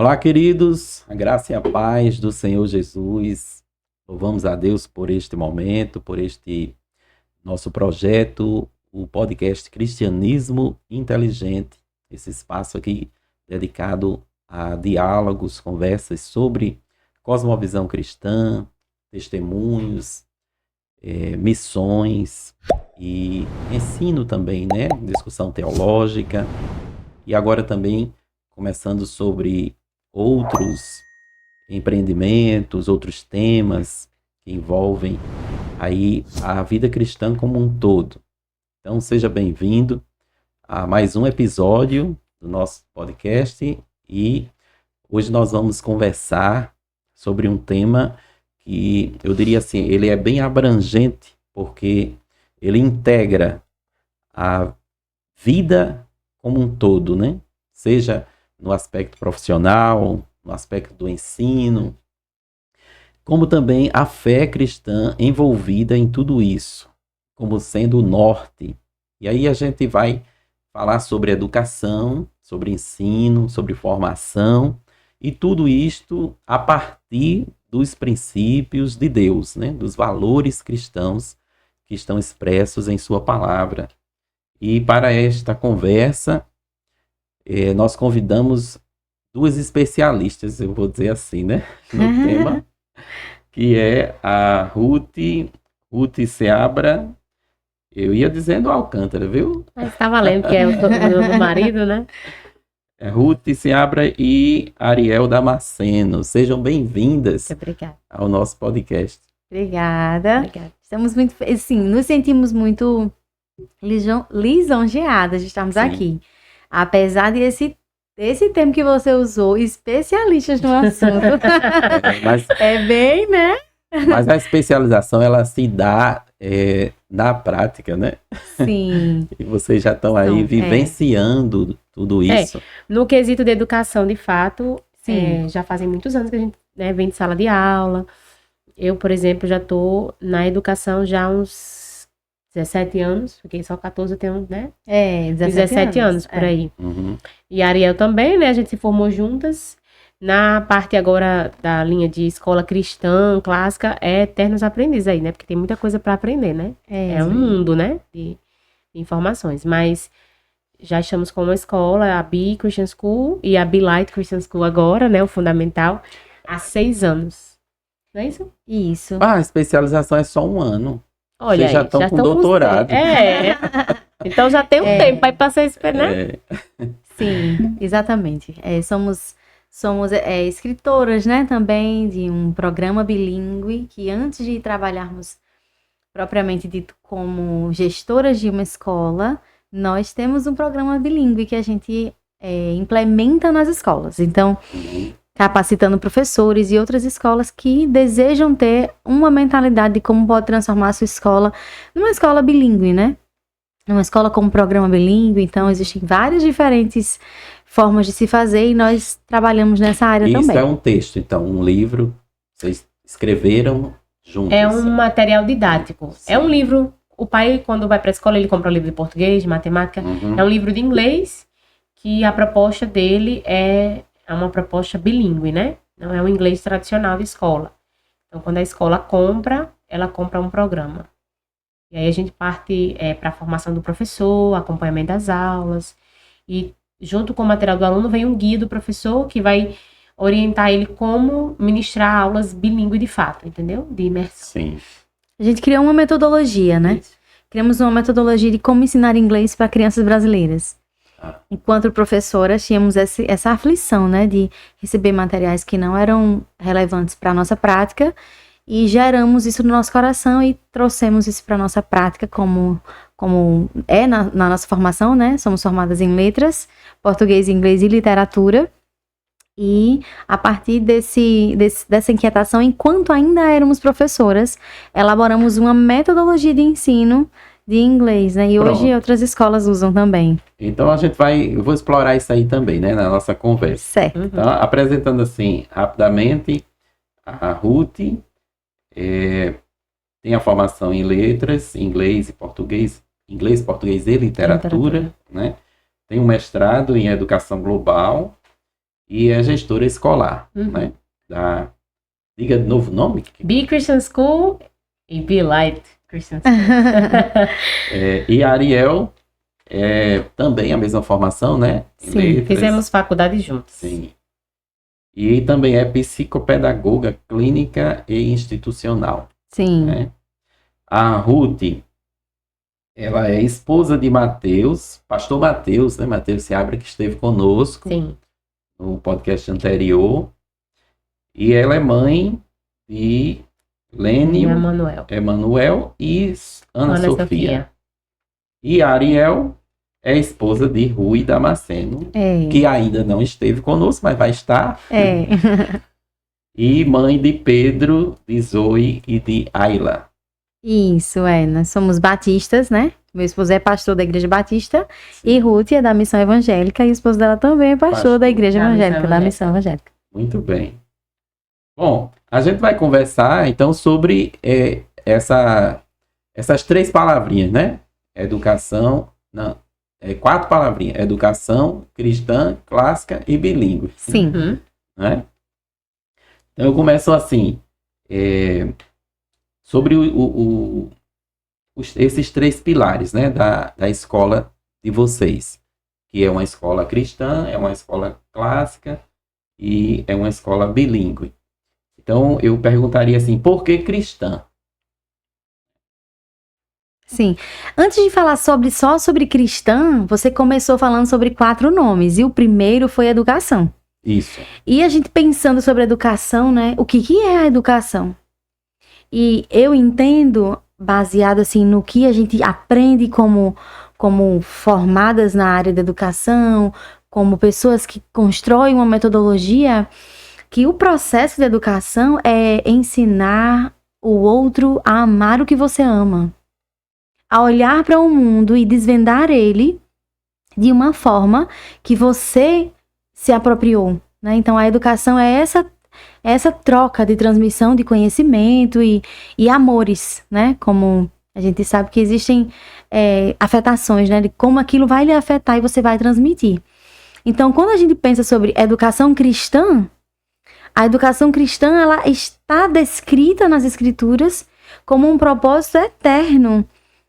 Olá, queridos, a graça e a paz do Senhor Jesus. Louvamos a Deus por este momento, por este nosso projeto, o podcast Cristianismo Inteligente. Esse espaço aqui dedicado a diálogos, conversas sobre cosmovisão cristã, testemunhos, missões e ensino também, né? Discussão teológica. E agora também começando sobre outros empreendimentos, outros temas que envolvem aí a vida cristã como um todo. Então seja bem-vindo a mais um episódio do nosso podcast e hoje nós vamos conversar sobre um tema que eu diria assim, ele é bem abrangente porque ele integra a vida como um todo, né? Seja no aspecto profissional, no aspecto do ensino, como também a fé cristã envolvida em tudo isso, como sendo o norte. E aí a gente vai falar sobre educação, sobre ensino, sobre formação, e tudo isto a partir dos princípios de Deus, né? Dos valores cristãos que estão expressos em sua palavra. E para esta conversa, nós convidamos duas especialistas, eu vou dizer assim, né, no tema, que é a Ruth Seabra, eu ia dizendo Alcântara, viu? Mas tá valendo, que é o do marido, né? É Ruth Seabra e Ariel Damasceno. Sejam bem-vindas ao nosso podcast. Obrigada. Estamos muito, assim, nos sentimos muito lisonjeadas de estarmos aqui. Apesar desse termo que você usou, especialistas no assunto. É bem, né? Mas a especialização, ela se dá na prática, né? Sim. E vocês já estão aí vivenciando tudo isso. No quesito de educação, de fato, já fazem muitos anos que a gente vem de sala de aula. Eu, por exemplo, já estou na educação já há uns 17 anos, fiquei só 14, eu tenho, né? 17 anos por aí. Uhum. E a Ariel também, né? A gente se formou juntas. Na parte agora da linha de escola cristã, clássica, é eternos aprendizes aí, né? Porque tem muita coisa para aprender, né? É um mundo, né? De informações. Mas já estamos com uma escola, a Be Christian School e a Be Light Christian School agora, né? O fundamental, há 6 anos. Não é isso? Isso. A especialização é só 1 ano. Olha, vocês já estão com doutorado. Então já tem um tempo para ir passar esse pé, né? Sim, exatamente. Somos escritoras, né, também de um programa bilíngue que antes de trabalharmos propriamente dito como gestoras de uma escola, nós temos um programa bilíngue que a gente implementa nas escolas. Então, capacitando professores e outras escolas que desejam ter uma mentalidade de como pode transformar a sua escola numa escola bilíngue, né? Uma escola com um programa bilíngue, então existem várias diferentes formas de se fazer e nós trabalhamos nessa área também. Isso é um texto, então, um livro, vocês escreveram juntos? É um material didático. Sim. É um livro, o pai, quando vai para a escola, ele compra um livro de português, de matemática, é um livro de inglês, que a proposta dele é uma proposta bilíngue, né? Não é um inglês tradicional de escola. Então, quando a escola compra, ela compra um programa. E aí a gente parte para a formação do professor, acompanhamento das aulas. E junto com o material do aluno vem um guia do professor que vai orientar ele como ministrar aulas bilíngue de fato, entendeu? De imersão. Sim. A gente criou uma metodologia, né? Criamos uma metodologia de como ensinar inglês para crianças brasileiras. Enquanto professoras, tínhamos essa aflição, né, de receber materiais que não eram relevantes para a nossa prática e geramos isso no nosso coração e trouxemos isso para a nossa prática como é na nossa formação, né, somos formadas em letras, português, inglês e literatura e a partir dessa inquietação, enquanto ainda éramos professoras, elaboramos uma metodologia de ensino de inglês, né? E hoje outras escolas usam também. Então eu vou explorar isso aí também, né? Na nossa conversa. Certo. Então, apresentando assim, rapidamente, a Ruth tem a formação em letras, inglês, português e literatura, né? Tem um mestrado em educação global e é gestora escolar, né? Diga de novo o nome. Be Christian School e Be Light Christian School. E a Ariel também a mesma formação, né? Sim, fizemos faculdade juntos. Sim. E também é psicopedagoga clínica e institucional. Sim. Né? A Ruth, ela é esposa de Mateus, pastor Mateus, né? Mateus Seabra, que esteve conosco no podcast anterior. E ela é mãe de Lênio, Emanuel e Ana Sofia. E a Ariel é esposa de Rui Damasceno, que ainda não esteve conosco, mas vai estar. E mãe de Pedro, de Zoe e de Ayla. Isso, nós somos batistas, né? Meu esposo é pastor da Igreja Batista. Sim. E Ruth é da Missão Evangélica e o esposo dela também é pastor da Igreja Evangélica, da Missão Evangélica. Muito bem. Bom, a gente vai conversar então sobre essas 3 palavrinhas, né? Educação, 4 palavrinhas. Educação, cristã, clássica e bilíngue. Sim. Né? Então eu começo assim, sobre esses 3 pilares, né, da escola de vocês, que é uma escola cristã, é uma escola clássica e é uma escola bilíngue. Então eu perguntaria assim, por que cristã? Sim. Antes de falar só sobre cristã, você começou falando sobre 4 nomes, e o primeiro foi educação. Isso. E a gente pensando sobre educação, né? O que é a educação? E eu entendo, baseado assim no que a gente aprende como formadas na área da educação, como pessoas que constroem uma metodologia, que o processo de educação é ensinar o outro a amar o que você ama. A olhar para o mundo e desvendar ele de uma forma que você se apropriou, né? Então, a educação é essa troca de transmissão de conhecimento e amores, né? Como a gente sabe que existem afetações, né? De como aquilo vai lhe afetar e você vai transmitir. Então, quando a gente pensa sobre educação cristã, a educação cristã, ela está descrita nas Escrituras como um propósito eterno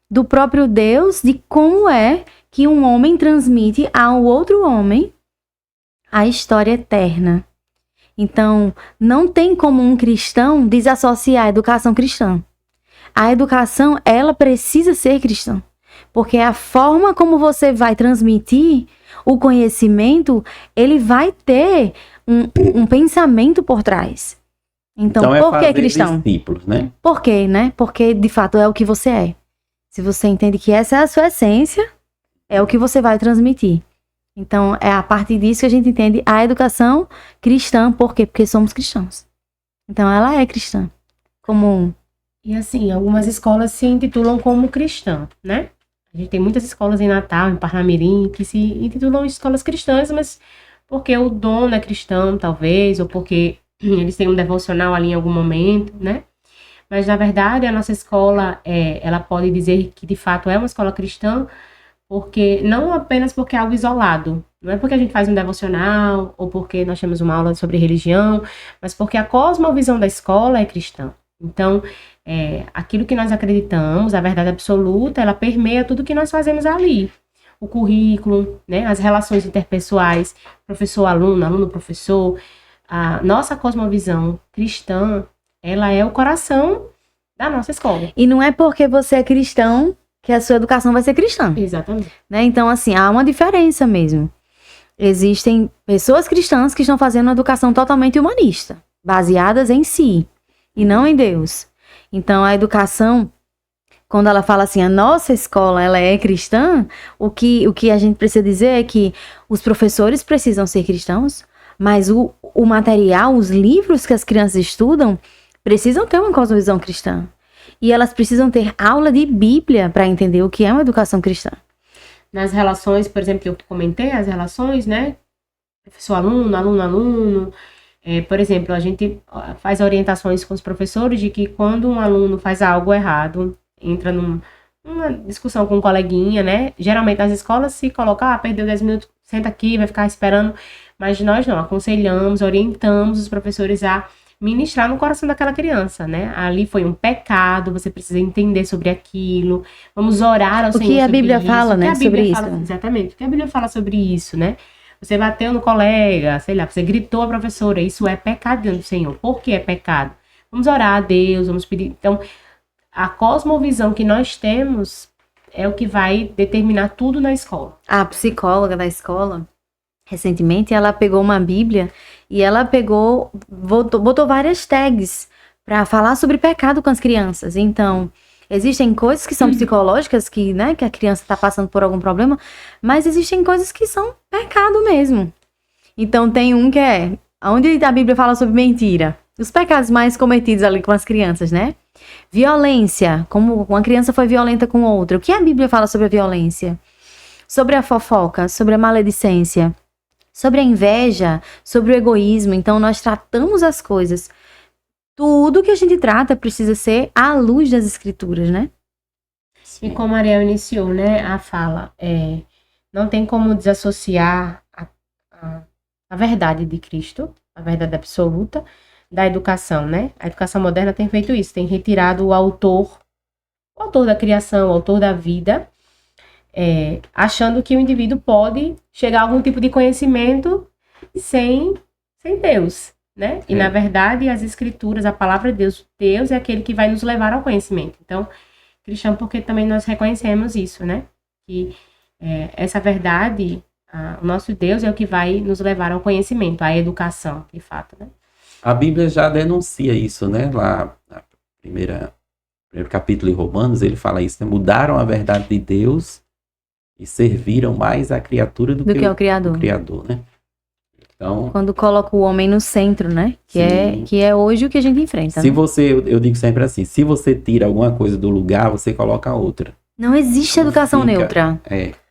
do próprio Deus, de como é que um homem transmite ao outro homem a história eterna. Então, não tem como um cristão desassociar a educação cristã. A educação, ela precisa ser cristã, porque a forma como você vai transmitir o conhecimento, ele vai ter um pensamento por trás. Então por que cristão? Discípulos, né? Por quê, né? Porque, de fato, é o que você é. Se você entende que essa é a sua essência, é o que você vai transmitir. Então, é a partir disso que a gente entende a educação cristã. Por quê? Porque somos cristãos. Então, ela é cristã. E assim, algumas escolas se intitulam como cristã, né? A gente tem muitas escolas em Natal, em Parnamirim, que se intitulam escolas cristãs, mas porque o dono é cristão, talvez, ou porque eles têm um devocional ali em algum momento, né? Mas, na verdade, a nossa escola, ela pode dizer que, de fato, é uma escola cristã, porque não apenas porque é algo isolado, não é porque a gente faz um devocional, ou porque nós temos uma aula sobre religião, mas porque a cosmovisão da escola é cristã. Então, aquilo que nós acreditamos, a verdade absoluta, ela permeia tudo que nós fazemos ali. O currículo, né, as relações interpessoais, professor-aluno, aluno-professor, a nossa cosmovisão cristã, ela é o coração da nossa escola. E não é porque você é cristão que a sua educação vai ser cristã. Exatamente. Né? Então, assim, há uma diferença mesmo. Existem pessoas cristãs que estão fazendo uma educação totalmente humanista, baseadas em si, e não em Deus. Então, a educação, quando ela fala assim, a nossa escola, ela é cristã, o que a gente precisa dizer é que os professores precisam ser cristãos, mas o material, os livros que as crianças estudam, precisam ter uma cosmovisão cristã. E elas precisam ter aula de Bíblia para entender o que é uma educação cristã. Nas relações, por exemplo, que eu comentei, as relações, né? Professor-aluno, aluno-aluno. Por exemplo, a gente faz orientações com os professores de que quando um aluno faz algo errado, entra numa discussão com um coleguinha, né? Geralmente nas escolas se coloca, perdeu 10 minutos senta aqui, vai ficar esperando. Mas nós não, aconselhamos, orientamos os professores a ministrar no coração daquela criança, né? Ali foi um pecado, você precisa entender sobre aquilo. Vamos orar ao Senhor sobre isso. O que a Bíblia fala, né, sobre isso. Exatamente, o que a Bíblia fala sobre isso, né? Você bateu no colega, sei lá, você gritou a professora, isso é pecado diante do Senhor. Por que é pecado? Vamos orar a Deus, vamos pedir. Então, a cosmovisão que nós temos é o que vai determinar tudo na escola. A psicóloga da escola, recentemente, ela pegou uma Bíblia e ela botou várias tags para falar sobre pecado com as crianças. Então, existem coisas que são psicológicas, que, né, que a criança está passando por algum problema, mas existem coisas que são pecado mesmo. Então, tem um que é, onde a Bíblia fala sobre mentira, os pecados mais cometidos ali com as crianças, né? Violência, como uma criança foi violenta com outra. O que a Bíblia fala sobre a violência? Sobre a fofoca, sobre a maledicência, sobre a inveja, sobre o egoísmo. Então, nós tratamos as coisas. Tudo que a gente trata precisa ser à luz das Escrituras, né? Sim. E como a Ariel iniciou, né, a fala, não tem como desassociar a verdade de Cristo, a verdade absoluta, da educação, né? A educação moderna tem feito isso, tem retirado o autor da criação, o autor da vida, achando que o indivíduo pode chegar a algum tipo de conhecimento sem Deus, né? E, na verdade, as escrituras, a palavra de Deus é aquele que vai nos levar ao conhecimento. Então, cristão, porque também nós reconhecemos isso, né? Que essa verdade, o nosso Deus é o que vai nos levar ao conhecimento, à educação, de fato, né? A Bíblia já denuncia isso, né? Lá na primeiro capítulo de Romanos, ele fala isso, né? Mudaram a verdade de Deus e serviram mais a criatura do que o Criador, né? Então, quando coloca o homem no centro, né? Que é hoje o que a gente enfrenta. Se você, eu digo sempre assim, se você tira alguma coisa do lugar, você coloca outra. Não existe educação neutra.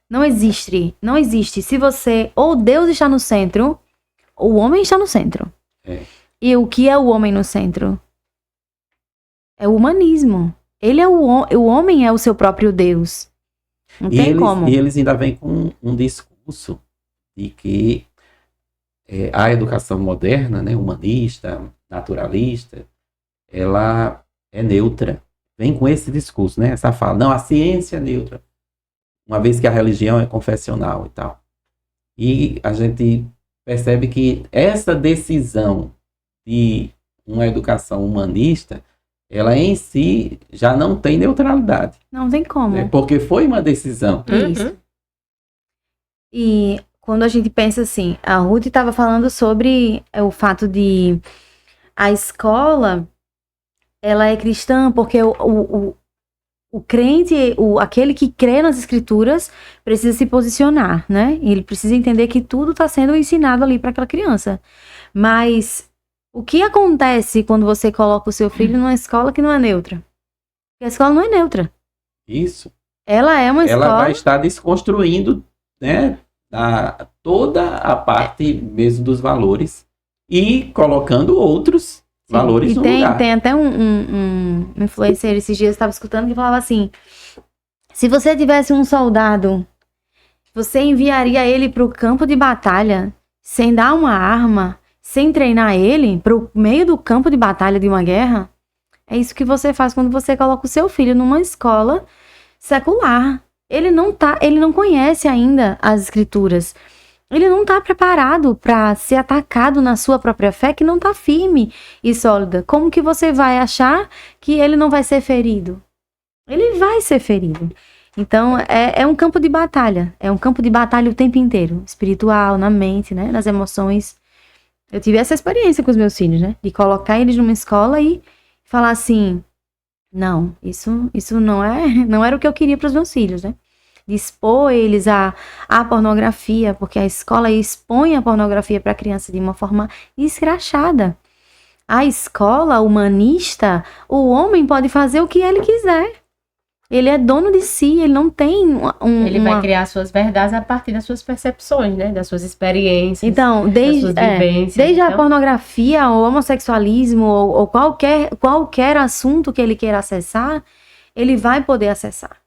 Não existe. Não existe. Se você, ou Deus está no centro, ou o homem está no centro. E o que é o homem no centro? É o humanismo. O homem é o seu próprio Deus. Não tem como. E eles ainda vêm com um discurso de que a educação moderna, né, humanista, naturalista, ela é neutra. Vem com esse discurso, né? Essa fala, não, a ciência é neutra. Uma vez que a religião é confessional e tal. E a gente percebe que essa decisão de uma educação humanista, ela em si já não tem neutralidade. Não tem como. Né? Porque foi uma decisão. Isso. E quando a gente pensa assim, a Ruth estava falando sobre o fato de a escola, ela é cristã porque o crente, aquele que crê nas escrituras, precisa se posicionar, né? Ele precisa entender que tudo está sendo ensinado ali para aquela criança. Mas o que acontece quando você coloca o seu filho numa escola que não é neutra? Porque a escola não é neutra. Isso. Ela é uma escola... Ela vai estar desconstruindo, né, toda a parte mesmo dos valores e colocando outros valores no lugar. Tem até um influencer esses dias, eu estava escutando, que falava assim, se você tivesse um soldado, você enviaria ele para o campo de batalha sem dar uma arma, sem treinar ele para o meio do campo de batalha de uma guerra? É isso que você faz quando você coloca o seu filho numa escola secular. Ele não conhece ainda as escrituras. Ele não está preparado para ser atacado na sua própria fé, que não está firme e sólida. Como que você vai achar que ele não vai ser ferido? Ele vai ser ferido. Então, é um campo de batalha. É um campo de batalha o tempo inteiro. Espiritual, na mente, né? Nas emoções. Eu tive essa experiência com os meus filhos, né? De colocar eles numa escola e falar assim, não, isso não era o que eu queria para os meus filhos, né? De expor eles à pornografia, porque a escola expõe a pornografia para a criança de uma forma escrachada. A escola humanista, o homem pode fazer o que ele quiser. Ele é dono de si, ele não tem Ele vai criar suas verdades a partir das suas percepções, né? Das suas experiências, então, das suas vivências. Desde a pornografia, o homossexualismo, ou qualquer assunto que ele queira acessar, ele vai poder acessar.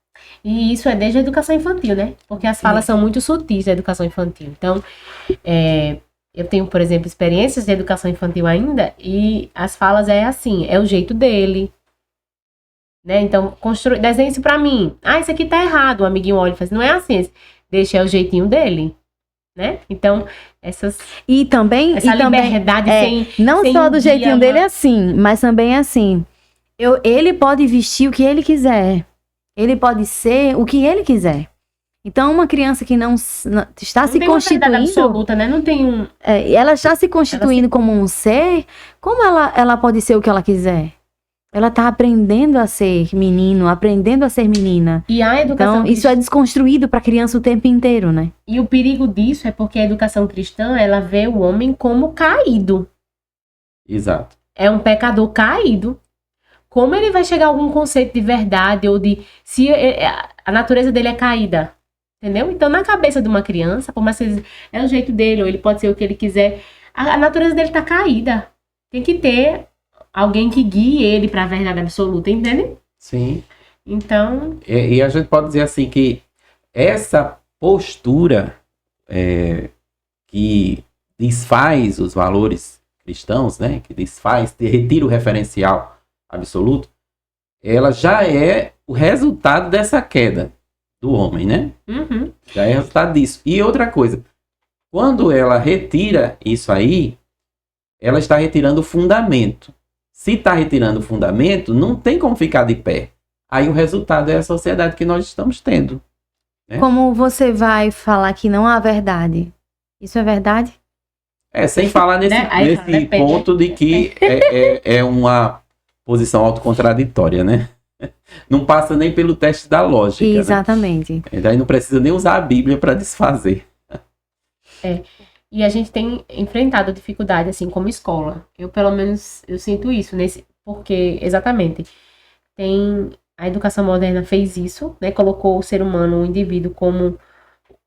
E isso é desde a educação infantil, né? Porque as falas são muito sutis da educação infantil. Então, eu tenho, por exemplo, experiências de educação infantil ainda, e as falas é assim, é o jeito dele, né? Então, desenha isso pra mim. Ah, isso aqui tá errado. O amiguinho olha e fala assim, não é assim, deixa é o jeitinho dele, né? Então, essa liberdade não só do jeitinho dele é assim, mas também é assim. Ele pode vestir o que ele quiser. Ele pode ser o que ele quiser. Então, uma criança que não está se constituindo... absoluta, né? Não tem ela está se constituindo como um ser, como ela pode ser o que ela quiser? Ela está aprendendo a ser menino, aprendendo a ser menina. E a educação isso é desconstruído para a criança o tempo inteiro, né? E o perigo disso é porque a educação cristã, ela vê o homem como caído. Exato. É um pecador caído. Como ele vai chegar a algum conceito de verdade ou de se a natureza dele é caída? Entendeu? Então, na cabeça de uma criança, por mais que é o jeito dele, ou ele pode ser o que ele quiser, a natureza dele tá caída. Tem que ter alguém que guie ele para a verdade absoluta, entende? Sim. Então... E a gente pode dizer assim que essa postura que desfaz os valores cristãos, né? Que desfaz, retira o referencial absoluto, ela já é o resultado dessa queda do homem, né? Uhum. Já é resultado disso. E outra coisa, quando ela retira isso aí, ela está retirando o fundamento. Se está retirando o fundamento, não tem como ficar de pé. Aí o resultado é a sociedade que nós estamos tendo. Né? Como você vai falar que não há verdade? Isso é verdade? Sem falar nesse ponto de que é uma posição autocontraditória, né? Não passa nem pelo teste da lógica. Exatamente. Né? Daí não precisa nem usar a Bíblia para desfazer. E a gente tem enfrentado dificuldade, assim, como escola. Eu, pelo menos, eu sinto isso, porque, exatamente, a educação moderna fez isso, né? Colocou o ser humano, o indivíduo, como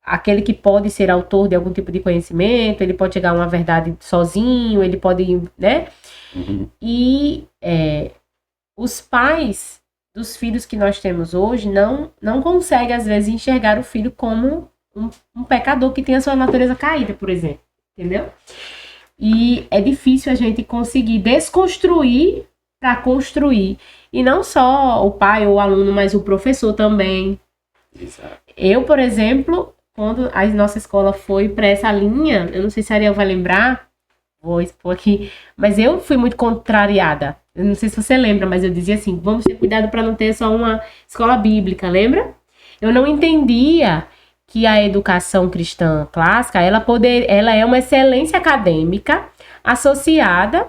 aquele que pode ser autor de algum tipo de conhecimento, ele pode chegar a uma verdade sozinho, ele pode, né? Uhum. E os pais dos filhos que nós temos hoje não conseguem, às vezes, enxergar o filho como um pecador que tem a sua natureza caída, por exemplo. Entendeu? E é difícil a gente conseguir desconstruir para construir. E não só o pai ou o aluno, mas o professor também. Exato. Eu, por exemplo, quando a nossa escola foi para essa linha, eu não sei se a Ariel vai lembrar, vou expor aqui, mas eu fui muito contrariada. Eu não sei se você lembra, mas eu dizia assim, vamos ter cuidado para não ter só uma escola bíblica, lembra? Eu não entendia que a educação cristã clássica, ela é uma excelência acadêmica associada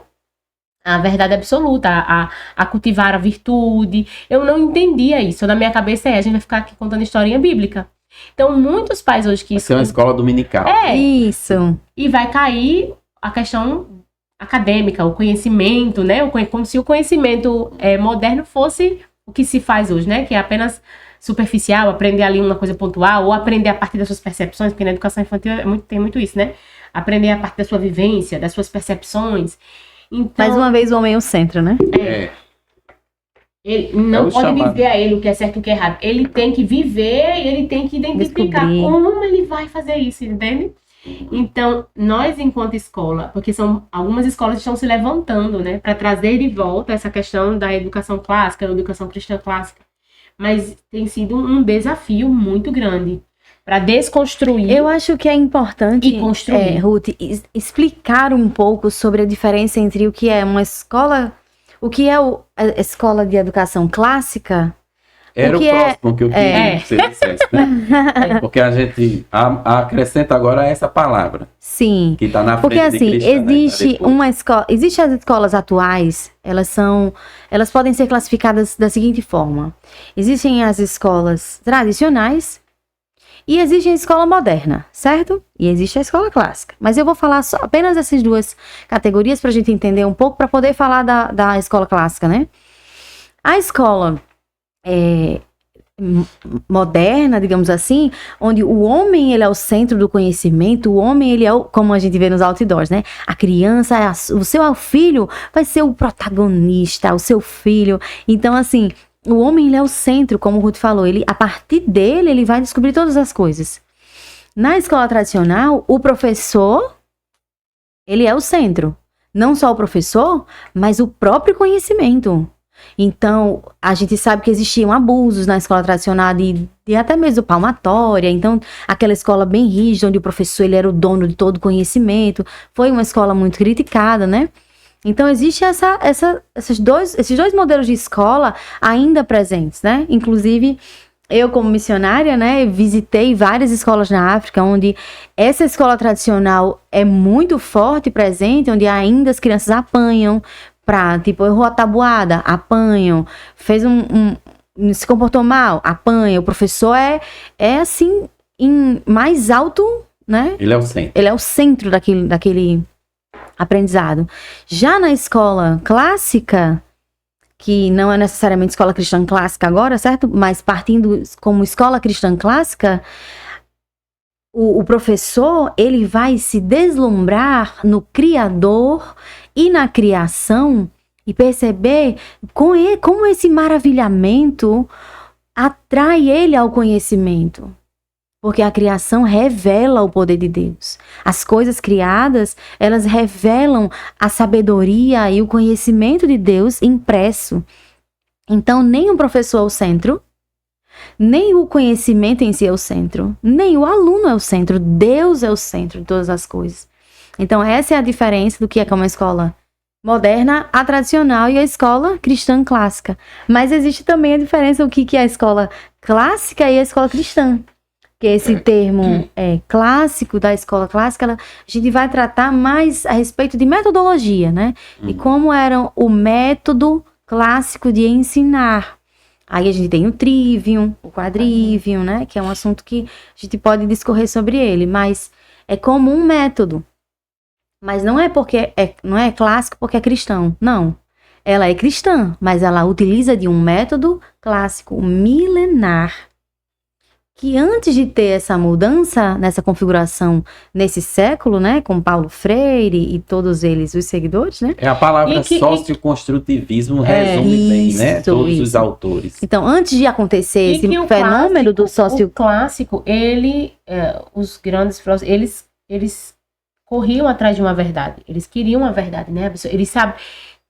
à verdade absoluta, a cultivar a virtude. Eu não entendia isso. Na minha cabeça a gente vai ficar aqui contando historinha bíblica. Então, muitos pais hoje que... Vai ser uma escola dominical. Isso. E vai cair a questão acadêmica, o conhecimento, né? Como se o conhecimento moderno fosse o que se faz hoje, né? Que é apenas superficial, aprender ali uma coisa pontual, ou aprender a partir das suas percepções, porque na educação infantil tem muito isso, né? Aprender a partir da sua vivência, das suas percepções. Então, mais uma vez o homem é o centro, né? Ele não pode dizer a ele o que é certo e o que é errado. Ele tem que viver e ele tem que identificar como ele vai fazer isso, entende? Então, nós enquanto escola, porque algumas escolas estão se levantando, né, para trazer de volta essa questão da educação clássica, da educação cristã clássica, mas tem sido um desafio muito grande para desconstruir. Eu acho que é importante, e construir. Ruth, explicar um pouco sobre a diferença entre o que é uma escola, o que é a escola de educação clássica. Era o próximo que eu queria que você dissesse, né? Porque a gente acrescenta agora essa palavra. Sim. Que está na frente porque assim, de Cristo, existe uma escola, existem as escolas atuais, elas podem ser classificadas da seguinte forma. Existem as escolas tradicionais e existe a escola moderna, certo? E existe a escola clássica. Mas eu vou falar apenas dessas duas categorias para a gente entender um pouco, para poder falar da escola clássica, né? A escola moderna, digamos assim, onde o homem ele é o centro do conhecimento, o homem ele é como a gente vê nos outdoors, né? A criança, o seu filho vai ser o protagonista, o seu filho. Então, assim, o homem, ele é o centro, como o Ruth falou. A partir dele, ele vai descobrir todas as coisas. Na escola tradicional, o professor, ele é o centro. Não só o professor, mas o próprio conhecimento. Então, a gente sabe que existiam abusos na escola tradicional de até mesmo palmatória. Então, aquela escola bem rígida, onde o professor ele era o dono de todo o conhecimento. Foi uma escola muito criticada, né? Então, existe esses dois modelos de escola ainda presentes, né? Inclusive, eu, como missionária, né, visitei várias escolas na África, onde essa escola tradicional é muito forte e presente, onde ainda as crianças apanham errou a tabuada, apanham, se comportou mal, apanha. O professor é assim, mais alto, né? Ele é o centro. Ele é o centro daquele aprendizado. Já na escola clássica, que não é necessariamente escola cristã clássica agora, certo? Mas partindo como escola cristã clássica, o professor, ele vai se deslumbrar no Criador e na criação e perceber como esse maravilhamento atrai ele ao conhecimento. Porque a criação revela o poder de Deus. As coisas criadas, elas revelam a sabedoria e o conhecimento de Deus impresso. Então, nem o professor é o centro, nem o conhecimento em si é o centro, nem o aluno é o centro. Deus é o centro de todas as coisas. Então, essa é a diferença do que é uma escola moderna, a tradicional e a escola cristã clássica. Mas existe também a diferença do que é a escola clássica e a escola cristã. Que esse termo clássico, da escola clássica, a gente vai tratar mais a respeito de metodologia, né? E como era o método clássico de ensinar. Aí a gente tem o trivium, o quadrivium, né? Que é um assunto que a gente pode discorrer sobre ele, mas é como um método. Mas não é porque não é clássico porque é cristão, não. Ela é cristã, mas ela utiliza de um método clássico, milenar, que antes de ter essa mudança nessa configuração nesse século, né, com Paulo Freire e todos eles, os seguidores, né? A palavra socioconstrutivismo resume bem, né? Todos os autores. Então, antes de acontecer esse fenômeno do O clássico, os grandes filósofos, eles corriam atrás de uma verdade. Eles queriam uma verdade, né? Eles sabem.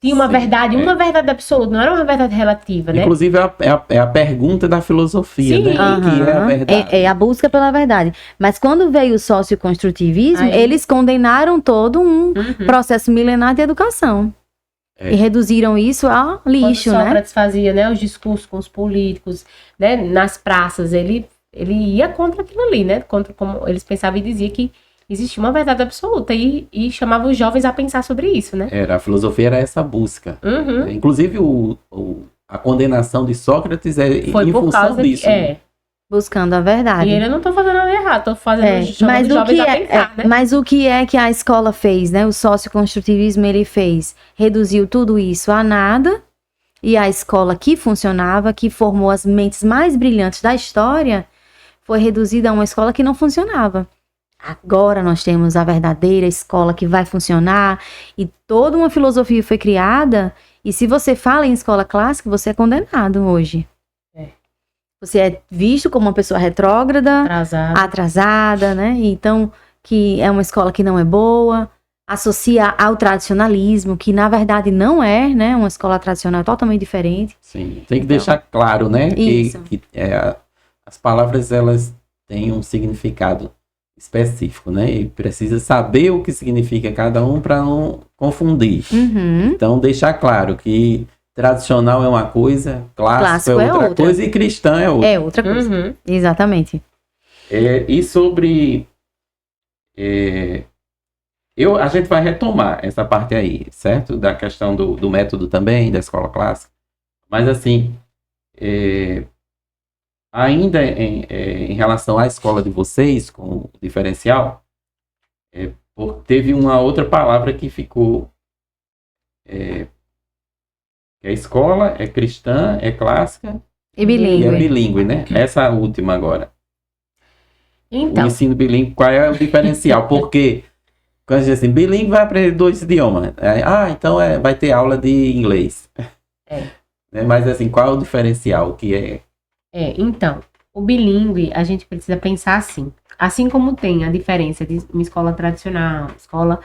Tinha uma verdade, uma verdade absoluta, não era uma verdade relativa, né? Inclusive, é a pergunta da filosofia, né? O que é a verdade? É a busca pela verdade. Mas quando veio o socioconstrutivismo, eles condenaram todo um processo milenar de educação. E reduziram isso a lixo, quando né? Sócrates fazia, né, os discursos com os políticos, né, nas praças, ele ia contra aquilo ali, né? Contra como eles pensavam e diziam que existia uma verdade absoluta e chamava os jovens a pensar sobre isso, né? A filosofia era essa busca. Inclusive, a condenação de Sócrates foi em por função causa disso. Buscando a verdade. E ele não tá fazendo nada errado, tô chamando os jovens a pensar, né? Mas o que é que a escola fez, né? O socioconstrutivismo, ele fez. Reduziu tudo isso a nada. E a escola que funcionava, que formou as mentes mais brilhantes da história, foi reduzida a uma escola que não funcionava. Agora nós temos a verdadeira escola que vai funcionar e toda uma filosofia foi criada. E se você fala em escola clássica, você é condenado hoje. Você é visto como uma pessoa retrógrada, atrasada, né? Então, que é uma escola que não é boa, associa ao tradicionalismo, que na verdade não é, né? Uma escola tradicional totalmente diferente. Sim, tem que deixar claro, né? Que as palavras, elas têm um significado específico, né? E precisa saber o que significa cada um para não confundir. Então, deixar claro que tradicional é uma coisa, clássico é outra coisa e cristã é outra. É outra coisa, exatamente. E sobre... a gente vai retomar essa parte aí, certo? Da questão do método também, da escola clássica. Mas, assim, ainda em relação à escola de vocês, com o diferencial, teve uma outra palavra que ficou... a escola é cristã, é clássica e bilíngue. E é bilíngue, né? Essa última agora. Então. O ensino bilíngue, qual é o diferencial? Porque, quando a gente diz assim, bilíngue vai aprender 2 idiomas. Então vai ter aula de inglês. né? Mas assim, qual é o diferencial que é? Então, o bilíngue, a gente precisa pensar assim como tem a diferença de uma escola tradicional, uma escola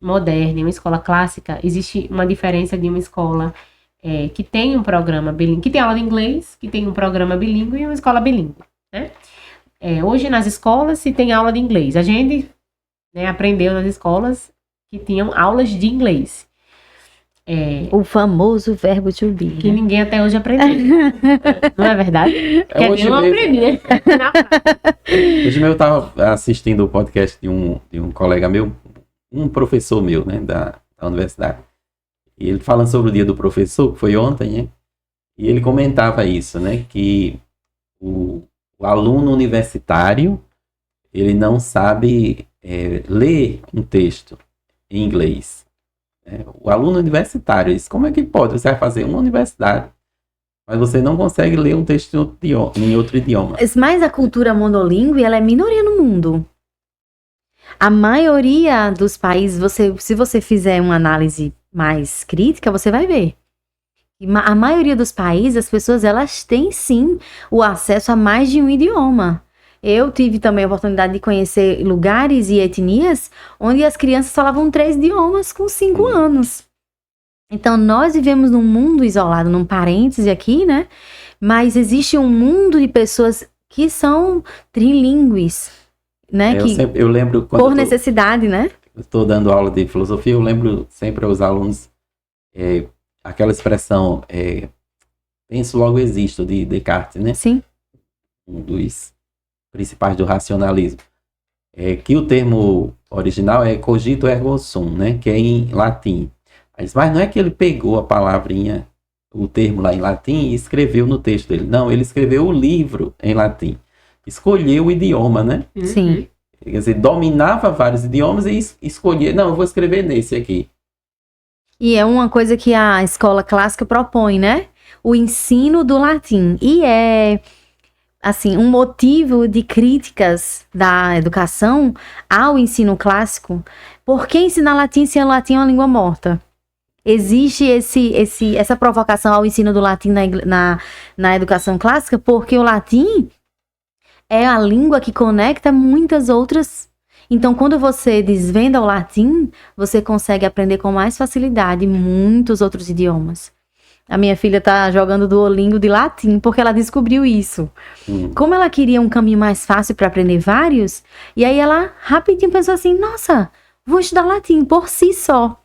moderna e uma escola clássica, existe uma diferença de uma escola que tem um programa bilíngue, que tem aula de inglês, que tem um programa bilíngue e uma escola bilíngue, né? Hoje nas escolas se tem aula de inglês. A gente, né, aprendeu nas escolas que tinham aulas de inglês. O famoso verbo to be. Que ninguém até hoje aprendeu. Não é verdade? Porque Hoje eu não mesmo, aprendi, né? hoje mesmo eu estava assistindo o podcast de um colega meu, um professor meu, né, da universidade. E ele falando sobre o dia do professor, que foi ontem, né? E ele comentava isso, né? Que o aluno universitário, ele não sabe ler um texto em inglês. O aluno universitário, isso, como é que pode? Você vai fazer uma universidade, mas você não consegue ler um texto em outro idioma. Mas a cultura monolíngue, ela é minoria no mundo. A maioria dos países, se você fizer uma análise mais crítica, você vai ver. A maioria dos países, as pessoas, elas têm sim o acesso a mais de um idioma. Eu tive também a oportunidade de conhecer lugares e etnias onde as crianças falavam 3 idiomas com 5 anos. Então, nós vivemos num mundo isolado, num parêntese aqui, né? Mas existe um mundo de pessoas que são trilíngues, né? Eu lembro quando por necessidade, né? Estou dando aula de filosofia, eu lembro sempre aos alunos aquela expressão penso logo existo, de Descartes, né? Sim. Um dos principais do racionalismo. Que o termo original é cogito ergo sum, né? Que é em latim. Mas não é que ele pegou a palavrinha, o termo lá em latim e escreveu no texto dele. Não, ele escreveu o livro em latim. Escolheu o idioma, né? Sim. Quer dizer, dominava vários idiomas e escolhia, não, eu vou escrever nesse aqui. E é uma coisa que a escola clássica propõe, né? O ensino do latim. E é, assim, um motivo de críticas da educação ao ensino clássico. Por que ensinar latim se o latim é uma língua morta? Existe essa provocação ao ensino do latim na educação clássica, porque o latim é a língua que conecta muitas outras. Então, quando você desvenda o latim, você consegue aprender com mais facilidade muitos outros idiomas. A minha filha tá jogando Duolingo de latim, porque ela descobriu isso. Como ela queria um caminho mais fácil para aprender vários, e aí ela rapidinho pensou assim, nossa, vou estudar latim por si só.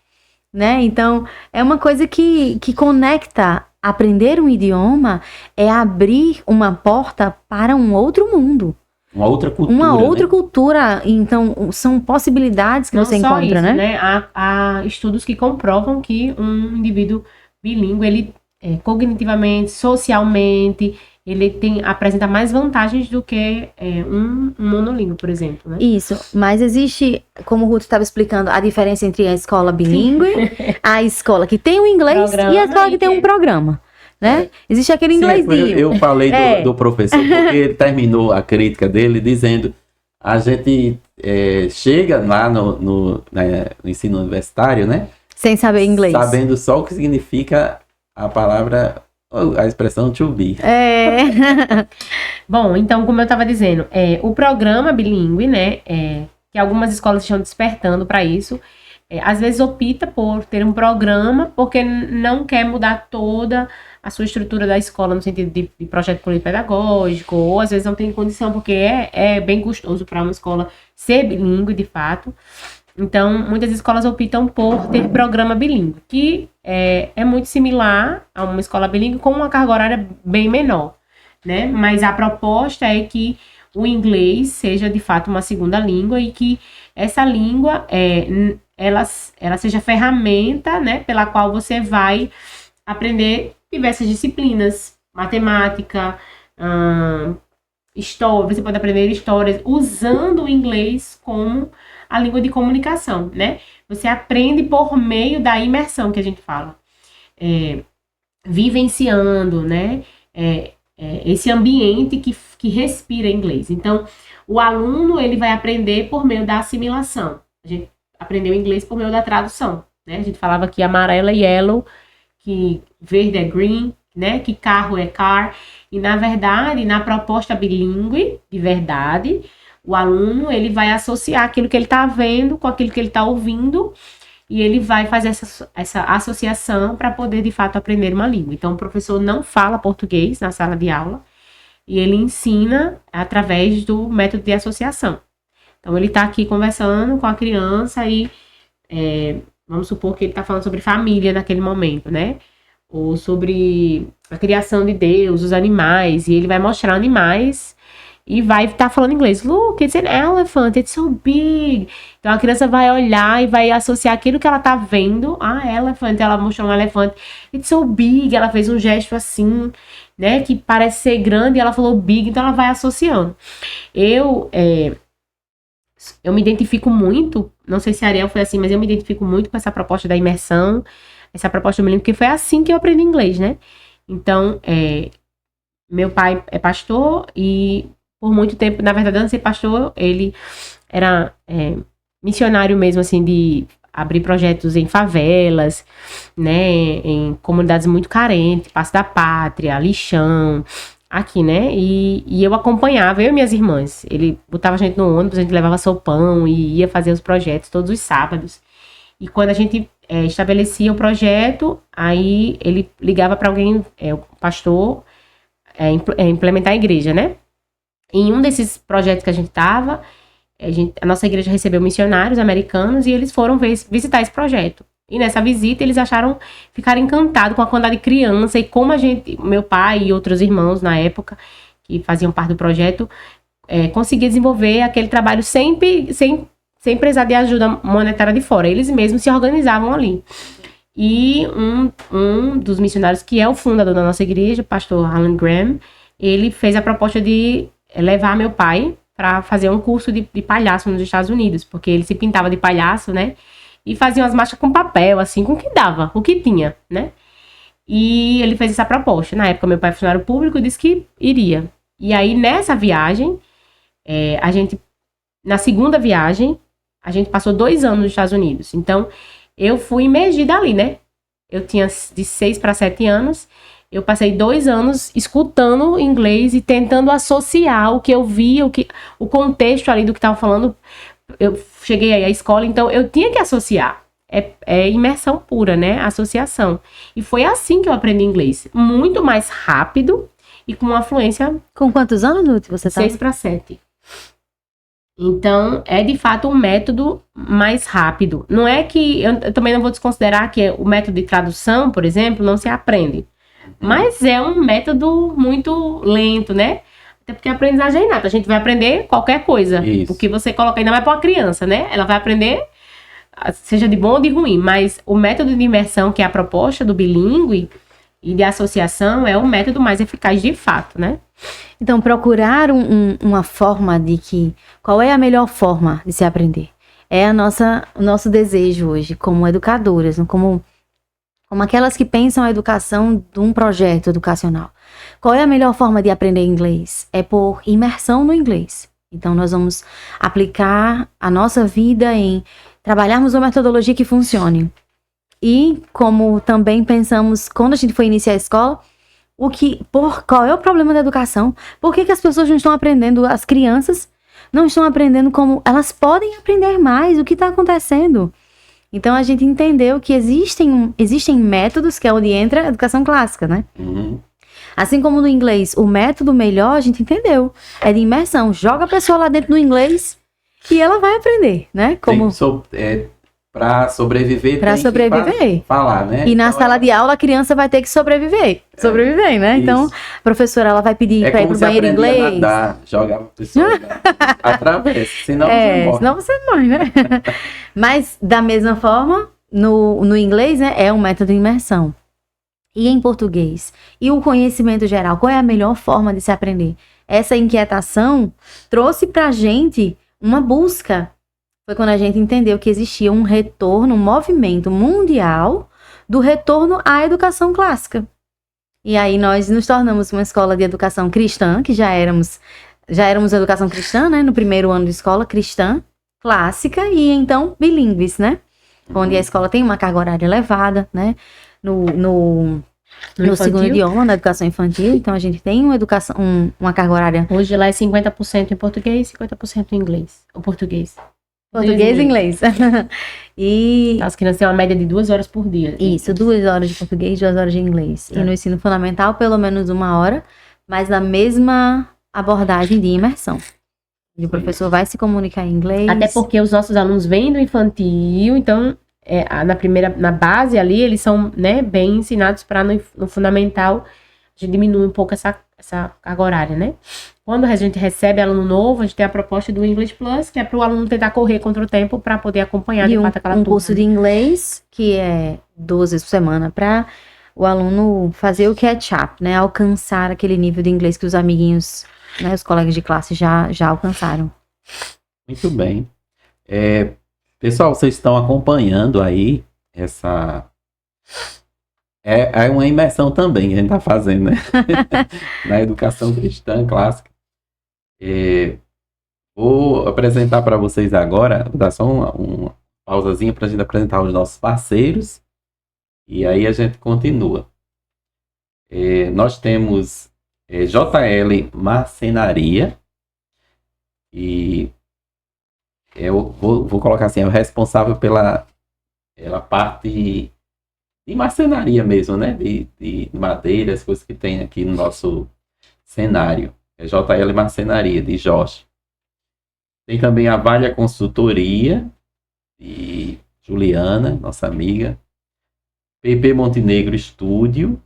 Né? Então, é uma coisa que conecta. Aprender um idioma é abrir uma porta para um outro mundo. Uma outra cultura. Uma outra cultura. Então, são possibilidades que não você só encontra, isso, né? Há estudos que comprovam que um indivíduo bilíngue, ele cognitivamente, socialmente, ele apresenta mais vantagens do que um monolíngue, por exemplo, né? Isso, mas existe, como o Ruth estava explicando, a diferença entre a escola bilíngue, a escola que tem o inglês e a escola que tem um programa, né? Existe aquele inglesinho. Eu falei do professor, porque ele terminou a crítica dele dizendo, a gente chega lá no ensino universitário, né? Sem saber inglês. Sabendo só o que significa a palavra... A expressão to be. Bom, então, como eu estava dizendo, o programa bilíngue, né, que algumas escolas estão despertando para isso, às vezes opta por ter um programa porque não quer mudar toda a sua estrutura da escola no sentido de projeto polipedagógico, ou às vezes não tem condição porque é bem custoso para uma escola ser bilíngue, de fato. Então, muitas escolas optam por ter programa bilíngue, que é muito similar a uma escola bilíngue com uma carga horária bem menor, né? Mas a proposta é que o inglês seja, de fato, uma segunda língua e que essa língua, ela seja ferramenta, né, pela qual você vai aprender diversas disciplinas, matemática, história, você pode aprender histórias usando o inglês como a língua de comunicação, né? Você aprende por meio da imersão que a gente fala. Vivenciando, né? Esse ambiente que respira inglês. Então, o aluno, ele vai aprender por meio da assimilação. A gente aprendeu inglês por meio da tradução, né? A gente falava que amarelo é yellow, que verde é green, né? Que carro é car. E, na verdade, na proposta bilíngue, de verdade, o aluno, ele vai associar aquilo que ele está vendo com aquilo que ele está ouvindo, e ele vai fazer essa associação para poder, de fato, aprender uma língua. Então, o professor não fala português na sala de aula, e ele ensina através do método de associação. Então, ele está aqui conversando com a criança e vamos supor que ele está falando sobre família naquele momento, né? Ou sobre a criação de Deus, os animais, e ele vai mostrar animais e vai estar falando inglês. Look, it's an elephant, it's so big. Então, a criança vai olhar e vai associar aquilo que ela está vendo. Elephant, ela mostrou um elefante. It's so big, ela fez um gesto assim, né? Que parece ser grande, e ela falou big, então ela vai associando. Eu me identifico muito, não sei se a Ariel foi assim, mas eu me identifico muito com essa proposta da imersão, essa proposta eu me lembro que foi assim que eu aprendi inglês, né? Então, meu pai é pastor e por muito tempo, na verdade, antes de ser pastor, ele era missionário mesmo, assim, de abrir projetos em favelas, né? Em comunidades muito carentes, Passo da Pátria, Lixão, aqui, né? E eu acompanhava, eu e minhas irmãs. Ele botava a gente no ônibus, a gente levava sopão e ia fazer os projetos todos os sábados. E quando a gente estabelecia o projeto, aí ele ligava para alguém, o pastor, implementar a igreja, né? Em um desses projetos que a gente estava, a nossa igreja recebeu missionários americanos e eles foram visitar esse projeto. E nessa visita eles ficaram encantados com a quantidade de criança e como meu pai e outros irmãos na época, que faziam parte do projeto, conseguia desenvolver aquele trabalho sem precisar de ajuda monetária de fora. Eles mesmos se organizavam ali. E um dos missionários, que é o fundador da nossa igreja, o pastor Alan Graham, ele fez a proposta de levar meu pai para fazer um curso de palhaço nos Estados Unidos, porque ele se pintava de palhaço, né? E fazia umas marchas com papel, assim, com o que dava, o que tinha, né? E ele fez essa proposta. Na época, meu pai, funcionário público, disse que iria. E aí, nessa viagem, na segunda viagem, a gente passou 2 anos nos Estados Unidos. Então, eu fui imergida ali, né? Eu tinha de 6 para 7 anos. Eu passei 2 anos escutando inglês e tentando associar o que eu via, o contexto ali do que estava falando. Eu cheguei aí à escola, então eu tinha que associar. É imersão pura, né? Associação. E foi assim que eu aprendi inglês. Muito mais rápido e com uma fluência... Com quantos anos, Lúcia, você tá? 6 para 7. Então, é de fato um método mais rápido. Não é que... Eu também não vou desconsiderar que o método de tradução, por exemplo, não se aprende. Mas é um método muito lento, né? Até porque a aprendizagem é inata. A gente vai aprender qualquer coisa. Isso. O que você coloca ainda mais para uma criança, né? Ela vai aprender, seja de bom ou de ruim. Mas o método de imersão, que é a proposta do bilíngue e de associação, é o método mais eficaz de fato, né? Então, procurar uma forma qual é a melhor forma de se aprender? É o nosso desejo hoje, como educadoras, como aquelas que pensam a educação de um projeto educacional. Qual é a melhor forma de aprender inglês? É por imersão no inglês. Então, nós vamos aplicar a nossa vida em trabalharmos uma metodologia que funcione. E, como também pensamos, quando a gente foi iniciar a escola, qual é o problema da educação? Por que as pessoas não estão aprendendo, as crianças não estão aprendendo como elas podem aprender mais? O que está acontecendo? Então, a gente entendeu que existem métodos, que é onde entra a educação clássica, né? Uhum. Assim como no inglês, o método melhor, a gente entendeu, é de imersão. Joga a pessoa lá dentro do inglês e ela vai aprender, né? Para sobreviver, para sobreviver. Que falar, né? E na sala de aula, a criança vai ter que sobreviver. Sobreviver, né? Isso. Então, a professora, ela vai pedir para ir pro banheiro inglês. Nadar, jogar a pessoa atravessa, senão você morre. Senão você morre, né? Mas, da mesma forma, no inglês, né, é um método de imersão. E em português? E o conhecimento geral? Qual é a melhor forma de se aprender? Essa inquietação trouxe pra gente uma busca. Foi quando a gente entendeu que existia um retorno, um movimento mundial do retorno à educação clássica. E aí nós nos tornamos uma escola de educação cristã, que já éramos educação cristã, né? No primeiro ano de escola, cristã, clássica e então bilíngues, né? Onde a escola tem uma carga horária elevada, né? no segundo idioma, na educação infantil. Então, a gente tem uma carga horária. Hoje lá é 50% em português e 50% em inglês. O português. Português e inglês. E as crianças têm uma média de 2 horas por dia. Isso, 2 horas de português, 2 horas de inglês. E no ensino fundamental, pelo menos 1 hora, mas na mesma abordagem de imersão. E o professor vai se comunicar em inglês. Até porque os nossos alunos vêm do infantil, então na base ali, eles são, né, bem ensinados para no fundamental, a gente diminui um pouco essa carga horária, né? Quando a gente recebe aluno novo, a gente tem a proposta do English Plus, que é para o aluno tentar correr contra o tempo para poder acompanhar de fato aquela turma. Curso de inglês, que é 12 vezes por semana, para o aluno fazer o catch-up, né? Alcançar aquele nível de inglês que os amiguinhos, né, os colegas de classe já alcançaram. Muito bem. Pessoal, vocês estão acompanhando aí essa... É uma imersão também que a gente está fazendo, né? Na educação cristã clássica. Vou apresentar para vocês agora, vou dar só uma pausazinha para a gente apresentar os nossos parceiros. E aí a gente continua. Nós temos JL Marcenaria. E eu vou colocar assim, é o responsável pela parte de marcenaria mesmo, né? De madeira, as coisas que tem aqui no nosso cenário. É JL Marcenaria, de Jorge. Tem também a Valha Consultoria, de Juliana, nossa amiga. PP Montenegro Estúdio.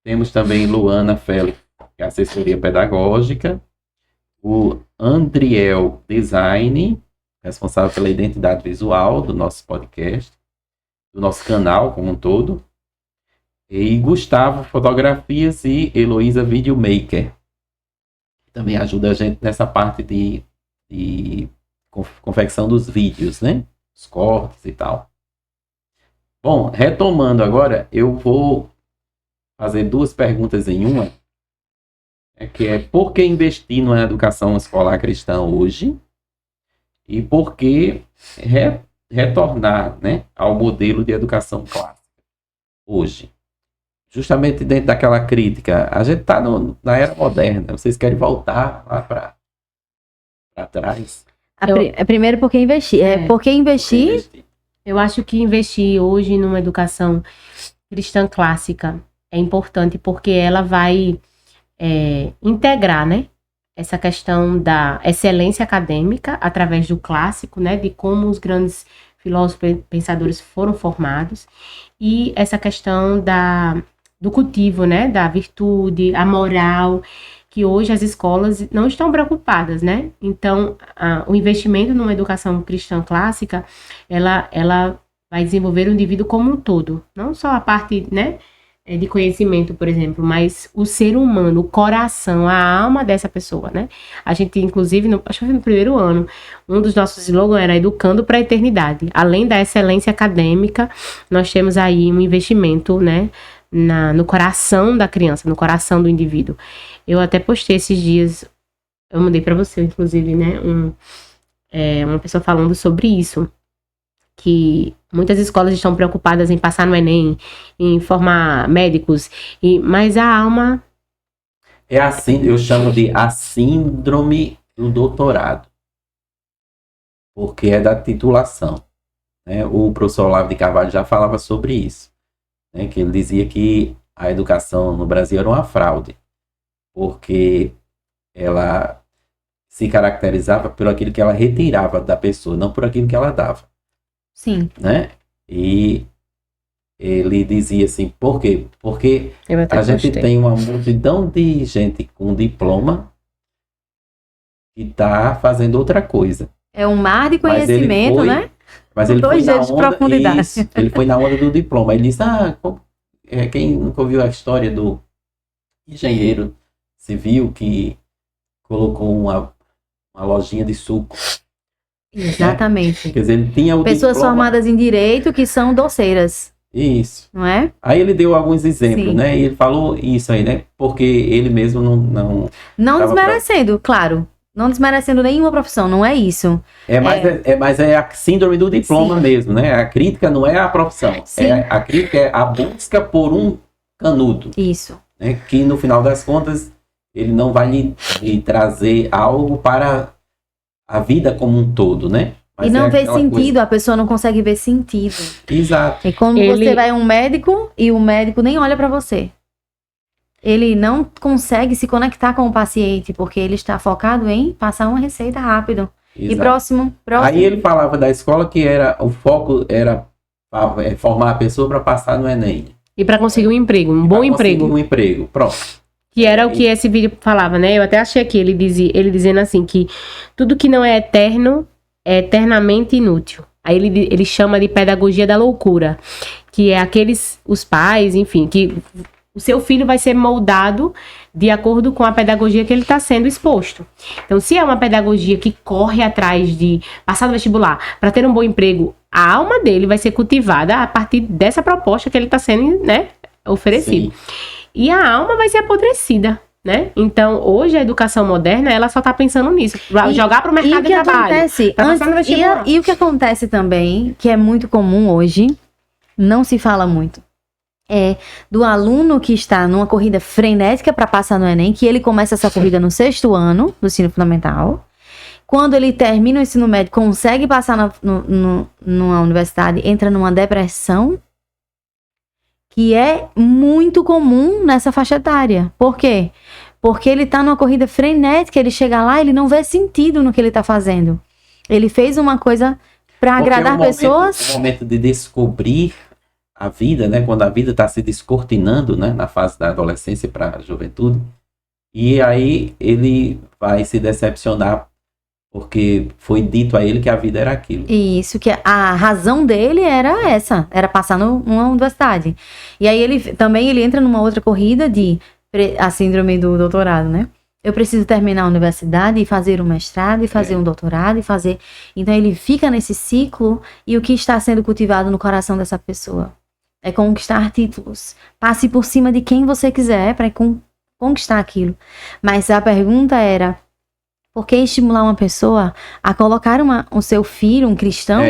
Temos também Luana Félix, que é assessoria pedagógica. O Andriel Design, responsável pela identidade visual do nosso podcast, do nosso canal como um todo. E Gustavo Fotografias e Heloísa Videomaker, que também ajuda a gente nessa parte de confecção dos vídeos, né? Os cortes e tal. Bom, retomando agora, eu vou fazer 2 perguntas em uma. Que é por que investir na educação escolar cristã hoje? E por que retornar, né, ao modelo de educação clássica hoje? Justamente dentro daquela crítica, a gente está na era moderna, vocês querem voltar lá para trás? Primeiro, por que investir? Por que investir? Eu acho que investir hoje numa educação cristã clássica é importante porque ela vai integrar, né, essa questão da excelência acadêmica através do clássico, né, de como os grandes filósofos e pensadores foram formados, e essa questão do cultivo, né, da virtude, a moral, que hoje as escolas não estão preocupadas, né? Então, o investimento numa educação cristã clássica, ela vai desenvolver o indivíduo como um todo, não só a parte, né, de conhecimento, por exemplo, mas o ser humano, o coração, a alma dessa pessoa, né? A gente, inclusive, acho que foi no primeiro ano, um dos nossos slogans era Educando para a Eternidade. Além da excelência acadêmica, nós temos aí um investimento, né, no coração da criança, no coração do indivíduo. Eu até postei esses dias, eu mandei para você, inclusive, né, uma pessoa falando sobre isso, que muitas escolas estão preocupadas em passar no Enem, em formar médicos, mas a alma... É assim, eu chamo de a síndrome do doutorado, porque é da titulação, né? O professor Olavo de Carvalho já falava sobre isso, né? Que ele dizia que a educação no Brasil era uma fraude, porque ela se caracterizava por aquilo que ela retirava da pessoa, não por aquilo que ela dava. Sim. Né? E ele dizia assim, por quê? Porque a gente tem uma multidão de gente com diploma que está fazendo outra coisa. É um mar de conhecimento, né? Mas ele foi na onda, de profundidade. Isso, ele foi na onda do diploma. Ele disse, quem nunca ouviu a história do engenheiro civil que colocou uma lojinha de suco? Exatamente. Quer dizer, ele tinha o pessoas diploma... formadas em direito que são doceiras. Isso. Não é? Aí ele deu alguns exemplos, Sim. né? E ele falou isso aí, né? Porque ele mesmo não desmerecendo, claro. Não desmerecendo nenhuma profissão, não é isso. Mas é a síndrome do diploma. Sim. Mesmo, né? A crítica não é a profissão. Sim. A crítica é a busca por canudo. Isso. Né? Que no final das contas, ele não vai lhe trazer algo para a vida como um todo, né? Mas e não vê sentido, a pessoa não consegue ver sentido. Exato. E quando você vai a um médico e o médico nem olha para você. Ele não consegue se conectar com o paciente, porque ele está focado em passar uma receita rápido. Exato. E próximo. Aí ele falava da escola que o foco era formar a pessoa para passar no Enem. E para conseguir um emprego, um bom emprego. Um emprego, pronto. Que era o que esse vídeo falava, né? Eu até achei aqui, ele dizendo assim, que tudo que não é eterno é eternamente inútil. Aí ele chama de pedagogia da loucura, que é os pais, enfim, que o seu filho vai ser moldado de acordo com a pedagogia que ele está sendo exposto. Então, se é uma pedagogia que corre atrás de passar no vestibular para ter um bom emprego, a alma dele vai ser cultivada a partir dessa proposta que ele está sendo, né, oferecido. Sim. E a alma vai ser apodrecida, né? Então, hoje a educação moderna, ela só está pensando nisso, jogar para o mercado de trabalho, para passar no vestibular. E o que acontece também, que é muito comum hoje, não se fala muito, é do aluno que está numa corrida frenética para passar no Enem, que ele começa essa corrida no 6º ano do ensino fundamental. Quando ele termina o ensino médio, consegue passar numa universidade, entra numa depressão, que é muito comum nessa faixa etária. Por quê? Porque ele está numa corrida frenética, ele chega lá, ele não vê sentido no que ele está fazendo. Ele fez uma coisa para agradar pessoas. É o momento de descobrir a vida, né? Quando a vida está se descortinando, né? Na fase da adolescência para a juventude. E aí ele vai se decepcionar porque foi dito a ele que a vida era aquilo. Isso, que a razão dele era essa, era passar numa universidade. E aí ele entra numa outra corrida de a síndrome do doutorado, né? Eu preciso terminar a universidade e fazer um mestrado e fazer um doutorado e fazer... Então ele fica nesse ciclo e o que está sendo cultivado no coração dessa pessoa é conquistar títulos. Passe por cima de quem você quiser para conquistar aquilo. Mas a pergunta era... Por que estimular uma pessoa a colocar o seu filho, um cristão,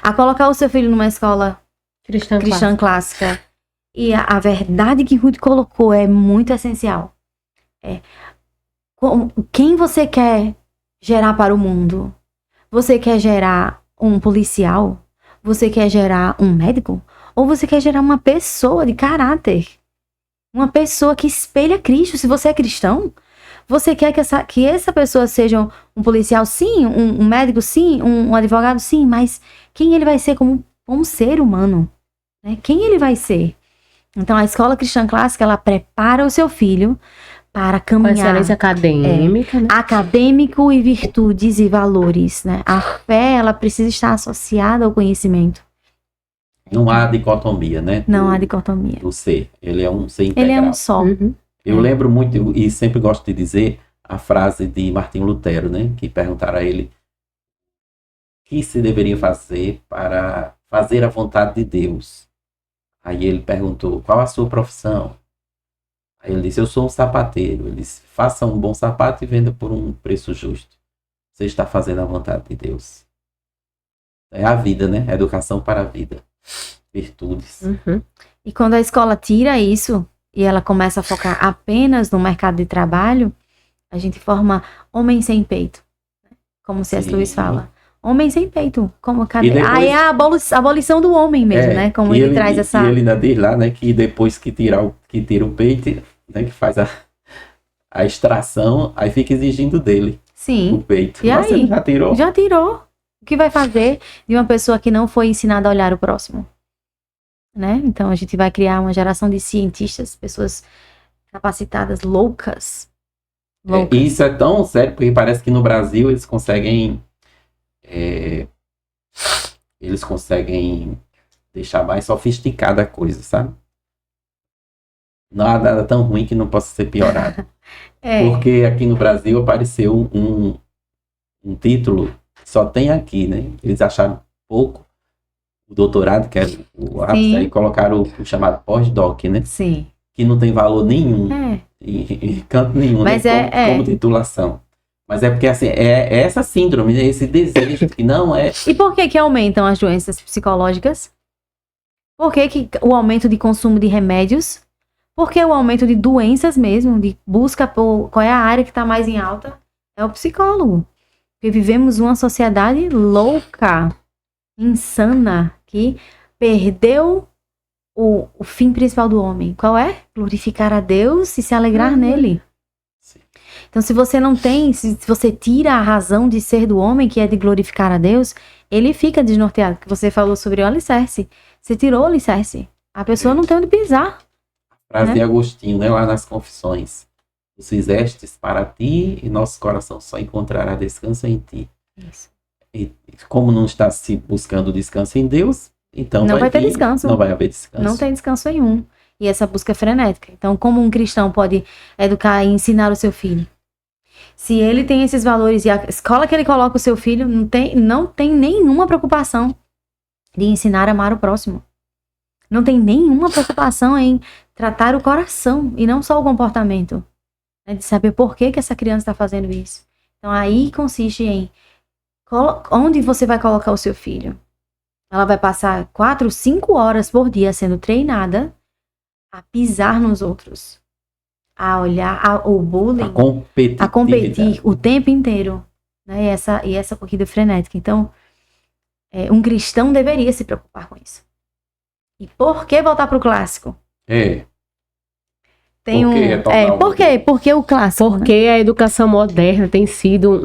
a colocar o seu filho numa escola cristã clássica? E a verdade que Ruth colocou é muito essencial. Quem você quer gerar para o mundo? Você quer gerar um policial? Você quer gerar um médico? Ou você quer gerar uma pessoa de caráter? Uma pessoa que espelha Cristo. Se você é cristão... Você quer que essa pessoa seja um policial, sim, um médico, sim, um advogado, sim, mas quem ele vai ser como um ser humano? Né? Quem ele vai ser? Então, a escola cristã clássica, ela prepara o seu filho para caminhar. Com excelência acadêmica. Né? Acadêmico e virtudes e valores. Né? A fé, ela precisa estar associada ao conhecimento. Não há dicotomia, né? Não há dicotomia. Do ser. Ele é um ser integral. Ele é um só. Uhum. Eu lembro muito, e sempre gosto de dizer, a frase de Martinho Lutero, né? Que perguntaram a ele o que se deveria fazer para fazer a vontade de Deus. Aí ele perguntou, qual a sua profissão? Aí ele disse, eu sou um sapateiro. Ele disse, faça um bom sapato e venda por um preço justo. Você está fazendo a vontade de Deus. É a vida, né? Educação para a vida. Virtudes. Uhum. E quando a escola tira isso... e ela começa a focar apenas no mercado de trabalho, a gente forma homem sem peito. Como C.S. Lewis fala. Homem sem peito. Aí depois... é a abolição do homem mesmo, né? Como ele traz essa... E ele ainda diz lá, né? Que depois que tira o peito, né? Que faz a extração, aí fica exigindo dele. Sim. O peito. E mas aí? Ele já tirou? Já tirou. O que vai fazer de uma pessoa que não foi ensinada a olhar o próximo? Né? Então a gente vai criar uma geração de cientistas, pessoas capacitadas, loucas. Isso é tão sério, porque parece que no Brasil eles conseguem deixar mais sofisticada a coisa, sabe? Não há nada tão ruim que não possa ser piorado. Porque aqui no Brasil apareceu um título que só tem aqui, né? Eles acharam pouco o doutorado, que é o ápice, aí colocaram o chamado pós-doc, né? Sim. Que não tem valor nenhum, em canto nenhum, mas né? Como titulação. Mas é porque, assim, é essa síndrome, né? Esse desejo que não é... E por que aumentam as doenças psicológicas? Por que o aumento de consumo de remédios? Porque o aumento de doenças mesmo, de busca por qual é a área que está mais em alta, é o psicólogo. Porque vivemos uma sociedade louca, insana, que perdeu o fim principal do homem. Qual é? Glorificar a Deus e se alegrar nele. Sim. Então, se você não tem, se você tira a razão de ser do homem, que é de glorificar a Deus, ele fica desnorteado. Que você falou sobre o alicerce. Você tirou o alicerce. A pessoa não tem onde pisar. Frase de Agostinho, né? Lá nas Confissões. Os fizestes para ti e nosso coração só encontrará descanso em ti. Isso. E como não está se buscando descanso em Deus, então Não vai ter descanso. Não vai haver descanso. Não tem descanso nenhum. E essa busca é frenética. Então, como um cristão pode educar e ensinar o seu filho? Se ele tem esses valores e a escola que ele coloca o seu filho não tem nenhuma preocupação de ensinar a amar o próximo. Não tem nenhuma preocupação em tratar o coração e não só o comportamento. Né? De saber por que essa criança está fazendo isso. Então, aí consiste em onde você vai colocar o seu filho. Ela vai passar 4, 5 horas por dia sendo treinada a pisar nos outros, a olhar o bullying, a competir o tempo inteiro, né? E essa corrida frenética. Então, um cristão deveria se preocupar com isso. E por que voltar para o clássico? Tem por quê? Porque o clássico. Porque a educação moderna tem sido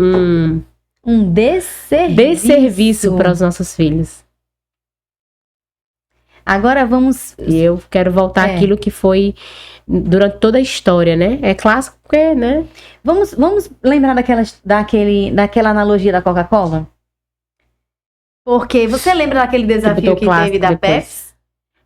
um desserviço para os nossos filhos. Agora vamos... E eu quero voltar àquilo que foi durante toda a história, né? É clássico porque, né? Vamos lembrar daquela analogia da Coca-Cola? Porque você lembra daquele desafio que teve da Pepsi?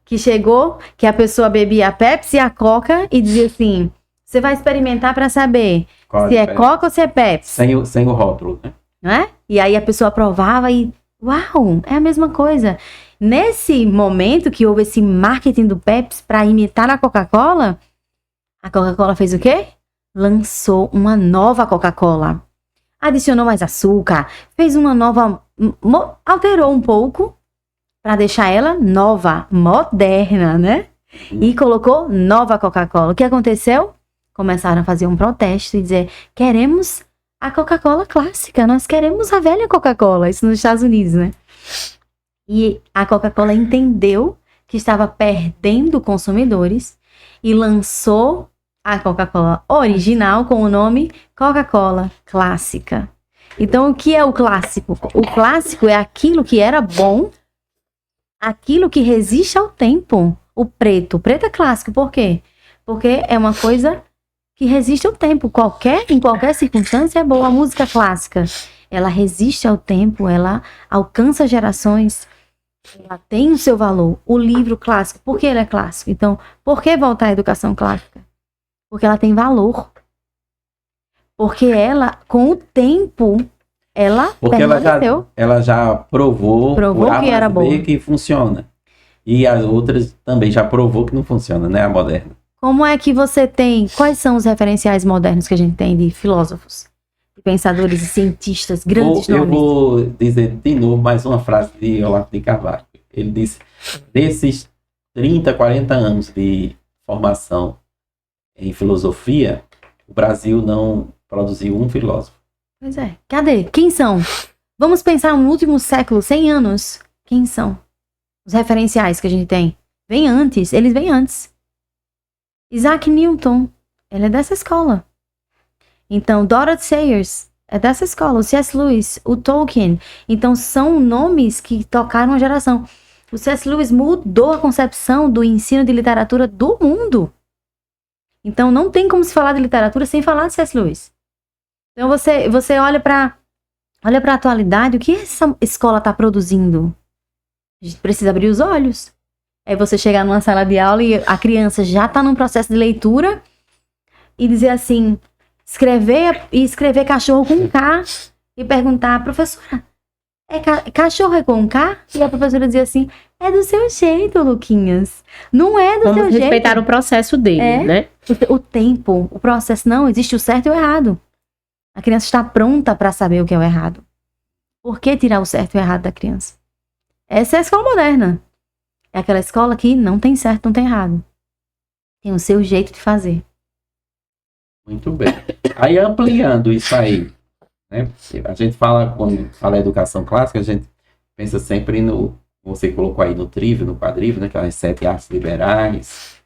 Que chegou, que a pessoa bebia a Pepsi e a Coca e dizia assim, você vai experimentar para saber se é Coca ou se é Pepsi. Sem o rótulo, né? Não é? E aí a pessoa provava e, uau, é a mesma coisa. Nesse momento que houve esse marketing do Pepsi para imitar a Coca-Cola fez o quê? Lançou uma nova Coca-Cola. Adicionou mais açúcar, fez uma nova, alterou um pouco para deixar ela nova, moderna, né? E colocou nova Coca-Cola. O que aconteceu? Começaram a fazer um protesto e dizer, queremos a Coca-Cola clássica, nós queremos a velha Coca-Cola. Isso nos Estados Unidos, né? E a Coca-Cola entendeu que estava perdendo consumidores e lançou a Coca-Cola original com o nome Coca-Cola Clássica. Então, o que é o clássico? O clássico é aquilo que era bom, aquilo que resiste ao tempo. O preto é clássico. Por quê? Porque é uma coisa que resiste ao tempo. Em qualquer circunstância é boa. A música clássica, ela resiste ao tempo, ela alcança gerações. Ela tem o seu valor. O livro clássico, por que ele é clássico? Então, por que voltar à educação clássica? Porque ela tem valor. Porque ela, com o tempo, ela permaneceu. Ela já provou que era boa, que funciona. E as outras também já provou que não funciona, né? A moderna. Como é que você tem... Quais são os referenciais modernos que a gente tem de filósofos? De pensadores e cientistas, grandes nomes? Eu vou dizer de novo mais uma frase de Olavo de Carvalho. Ele disse, desses 30, 40 anos de formação em filosofia, o Brasil não produziu um filósofo. Pois é. Cadê? Quem são? Vamos pensar no último século, 100 anos. Quem são? Os referenciais que a gente tem. Eles vêm antes. Isaac Newton, ele é dessa escola. Então, Dorothy Sayers é dessa escola. O C.S. Lewis, o Tolkien. Então, são nomes que tocaram a geração. O C.S. Lewis mudou a concepção do ensino de literatura do mundo. Então, não tem como se falar de literatura sem falar de C.S. Lewis. Então, você olha para a atualidade, o que essa escola está produzindo? A gente precisa abrir os olhos. É você chegar numa sala de aula e a criança já está num processo de leitura e dizer assim, escrever cachorro com K e perguntar, professora, cachorro é com K? E a professora dizia assim, é do seu jeito, Luquinhas. Não é do seu jeito. Vamos respeitar o processo dele, né? O tempo, o processo, não, existe o certo e o errado. A criança está pronta para saber o que é o errado. Por que tirar o certo e o errado da criança? Essa é a escola moderna. É aquela escola que não tem certo, não tem errado. Tem o seu jeito de fazer. Muito bem. Aí ampliando isso aí, né? A gente fala, quando fala educação clássica, a gente pensa sempre no, você colocou aí no trívio, no quadrívio, né? Aquelas 7 artes liberais.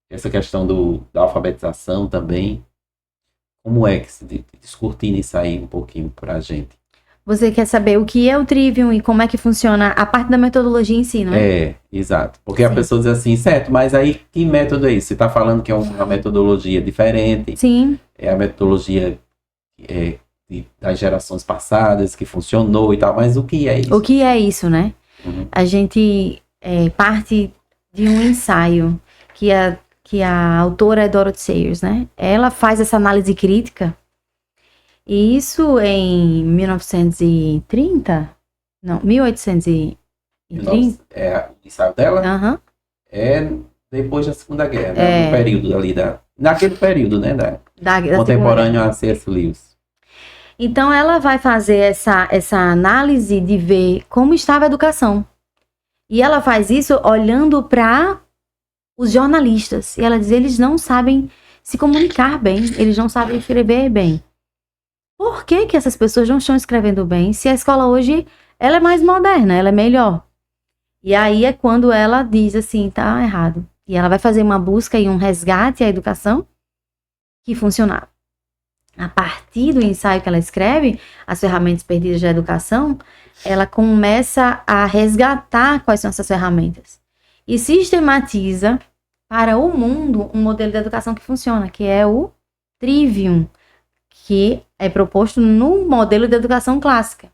Essa questão da alfabetização também. Como é que se descortina isso aí um pouquinho pra gente? Você quer saber o que é o Trivium e como é que funciona a parte da metodologia em si, não é? Exato. Porque Sim. a pessoa diz assim, certo, mas aí que método é esse? Você está falando que é uma metodologia diferente. Sim. É a metodologia das gerações passadas que funcionou e tal, mas o que é isso? O que é isso, né? Uhum. A gente parte de um ensaio que a autora é Dorothy Sayers, né? Ela faz essa análise crítica. E isso em 1930? Não, 1830. O ensaio dela Aham. é depois da Segunda Guerra, né? No período ali naquele período, né? Da Contemporâneo a C.S. Lewis. Então ela vai fazer essa análise de ver como estava a educação. E ela faz isso olhando para os jornalistas. E ela diz, eles não sabem se comunicar bem, eles não sabem escrever bem. Por que que essas pessoas não estão escrevendo bem se a escola hoje ela é mais moderna, ela é melhor? E aí é quando ela diz assim, tá errado. E ela vai fazer uma busca e um resgate à educação que funcionava. A partir do ensaio que ela escreve, As Ferramentas Perdidas da Educação, ela começa a resgatar quais são essas ferramentas. E sistematiza para o mundo um modelo de educação que funciona, que é o Trivium, que é proposto no modelo de educação clássica.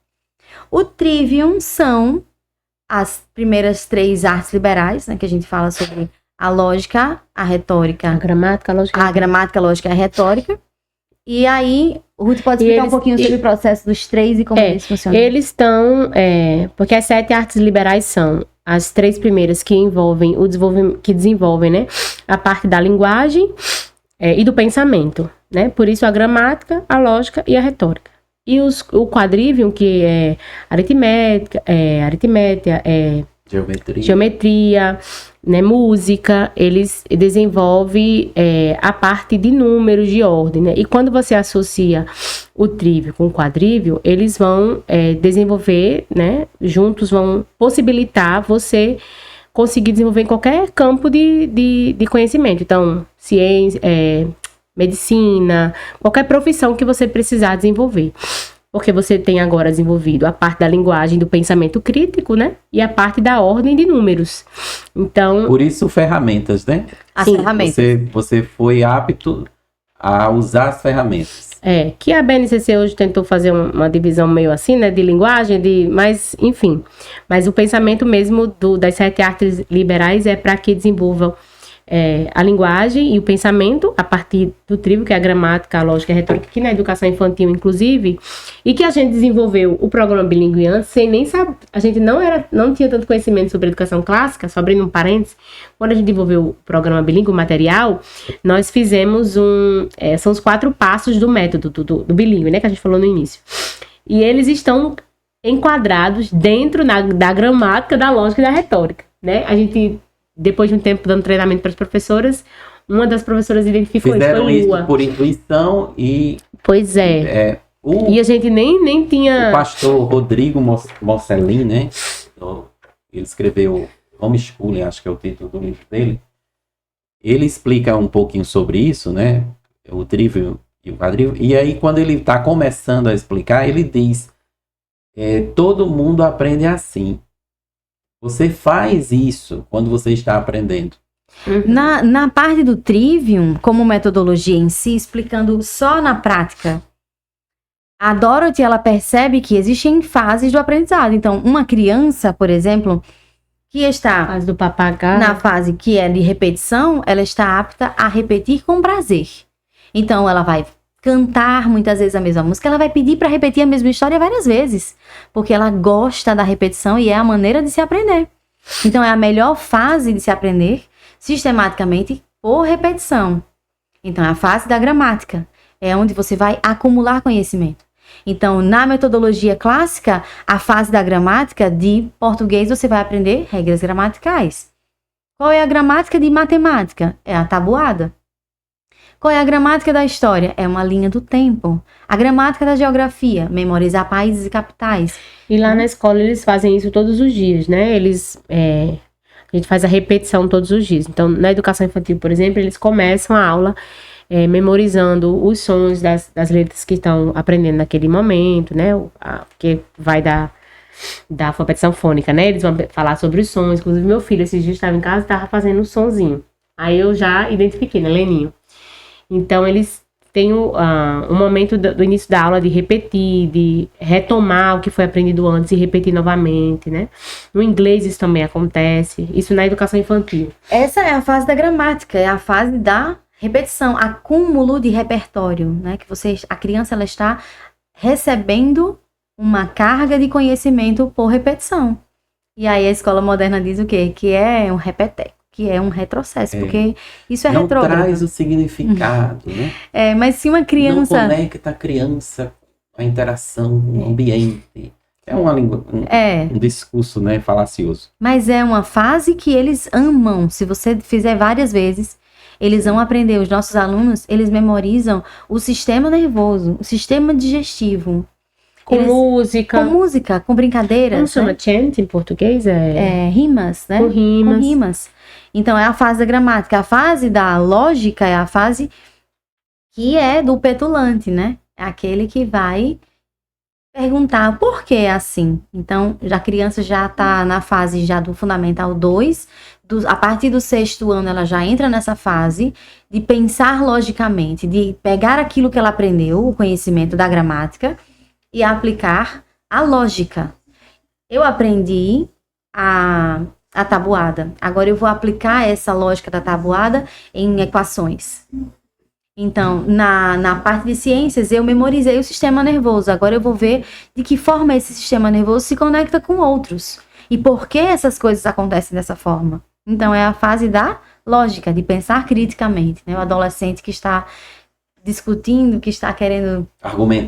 O Trivium são as primeiras 3 artes liberais, né, que a gente fala sobre a lógica, a retórica, A gramática, a lógica e a retórica. E aí, o Ruth pode explicar um pouquinho sobre o processo dos 3 e como eles funcionam. Eles estão, porque as 7 artes liberais são as 3 primeiras que envolvem que desenvolvem, né, a parte da linguagem e do pensamento, né? Por isso a gramática, a lógica e a retórica. E o quadrivium, que é aritmética, geometria, né, música, eles desenvolvem a parte de números, de ordem, né? E quando você associa o trívio com o quadrívio, eles vão desenvolver, né? Juntos vão possibilitar você conseguir desenvolver em qualquer campo de conhecimento. Então, ciência, medicina, qualquer profissão que você precisar desenvolver. Porque você tem agora desenvolvido a parte da linguagem, do pensamento crítico, né? E a parte da ordem de números. Então... Por isso, ferramentas, né? As ferramentas. Você foi apto a usar as ferramentas. Que a BNCC hoje tentou fazer uma divisão meio assim, né? De linguagem, mas, enfim. Mas o pensamento mesmo das 7 artes liberais é para que desenvolvam a linguagem e o pensamento a partir do trívio, que é a gramática, a lógica e a retórica, que na educação infantil, inclusive, e que a gente desenvolveu o programa bilíngue antes, sem nem saber, a gente não tinha tanto conhecimento sobre educação clássica, só abrindo um parênteses, quando a gente desenvolveu o programa bilíngue, o material, nós fizemos são os 4 passos do método do bilíngue, né, que a gente falou no início. E eles estão enquadrados dentro da gramática, da lógica e da retórica, né, a gente... Depois de um tempo dando treinamento para as professoras, uma das professoras identificou isso. Fizeram isso por intuição e... Pois é. E a gente nem tinha... O pastor Rodrigo Mocelin, né? Ele escreveu Homeschooling, acho que é o título do livro dele. Ele explica um pouquinho sobre isso, né? O trívio e o quadrívio. E aí, quando ele está começando a explicar, ele diz: todo mundo aprende assim. Você faz isso quando você está aprendendo. Na parte do Trivium, como metodologia em si, explicando só na prática, a Dorothy, ela percebe que existem fases do aprendizado. Então, uma criança, por exemplo, que está fase do papagaio, na fase que é de repetição, ela está apta a repetir com prazer. Então, ela vai cantar muitas vezes a mesma música, ela vai pedir para repetir a mesma história várias vezes, porque ela gosta da repetição e é a maneira de se aprender. Então, é a melhor fase de se aprender sistematicamente por repetição. Então, é a fase da gramática, é onde você vai acumular conhecimento. Então, na metodologia clássica, a fase da gramática de português, você vai aprender regras gramaticais. Qual é a gramática de matemática? É a tabuada. Qual é a gramática da história? É uma linha do tempo. A gramática da geografia, memorizar países e capitais. E lá na escola eles fazem isso todos os dias, né? A gente faz a repetição todos os dias. Então, na educação infantil, por exemplo, eles começam a aula memorizando os sons das letras que estão aprendendo naquele momento, né? Que vai da alfabetização fônica, né? Eles vão falar sobre os sons. Inclusive, meu filho, esses dias estava em casa e estava fazendo um sonzinho. Aí eu já identifiquei, né? Leninho. Então, eles têm um momento do início da aula de repetir, de retomar o que foi aprendido antes e repetir novamente, né? No inglês isso também acontece. Isso na educação infantil. Essa é a fase da gramática, é a fase da repetição, acúmulo de repertório, né? Que a criança ela está recebendo uma carga de conhecimento por repetição. E aí a escola moderna diz o quê? Que é um repeteco. Que é um retrocesso, porque isso é retrógrado. Não traz o significado, né? Mas se uma criança... Não conecta a criança com a interação no ambiente. É uma língua, um discurso, né, falacioso. Mas é uma fase que eles amam. Se você fizer várias vezes, eles vão aprender. Os nossos alunos, eles memorizam o sistema nervoso, o sistema digestivo. Com música. Com brincadeiras. Como chama chant em português? Rimas, né? Com rimas. Então, é a fase da gramática. A fase da lógica é a fase que é do petulante, né? É aquele que vai perguntar por que é assim. Então, a criança já está na fase já do Fundamental 2. A partir do 6º ano, ela já entra nessa fase de pensar logicamente, de pegar aquilo que ela aprendeu, o conhecimento da gramática, e aplicar a lógica. Eu aprendi a tabuada. Agora eu vou aplicar essa lógica da tabuada em equações. Então, na parte de ciências, eu memorizei o sistema nervoso. Agora eu vou ver de que forma esse sistema nervoso se conecta com outros. E por que essas coisas acontecem dessa forma. Então, é a fase da lógica, de pensar criticamente, né? O adolescente que está discutindo, que está querendo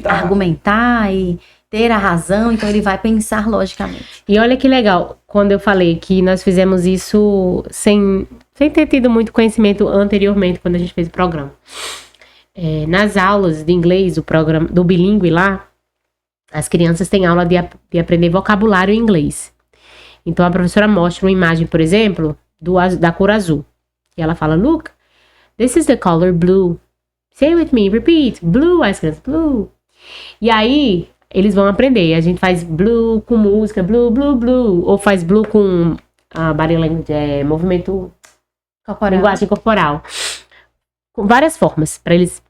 argumentar e ter a razão, então ele vai pensar logicamente. E olha que legal, quando eu falei que nós fizemos isso sem ter tido muito conhecimento anteriormente, quando a gente fez o programa. Nas aulas de inglês, o programa do bilíngue lá, as crianças têm aula de aprender vocabulário em inglês. Então a professora mostra uma imagem, por exemplo, da cor azul. E ela fala, look, this is the color blue. Say with me, repeat, blue, as crianças, blue. E aí, eles vão aprender. A gente faz blue com música, blue, blue, blue. Ou faz blue com body language, movimento corporal. Linguagem corporal. Com várias formas, para eles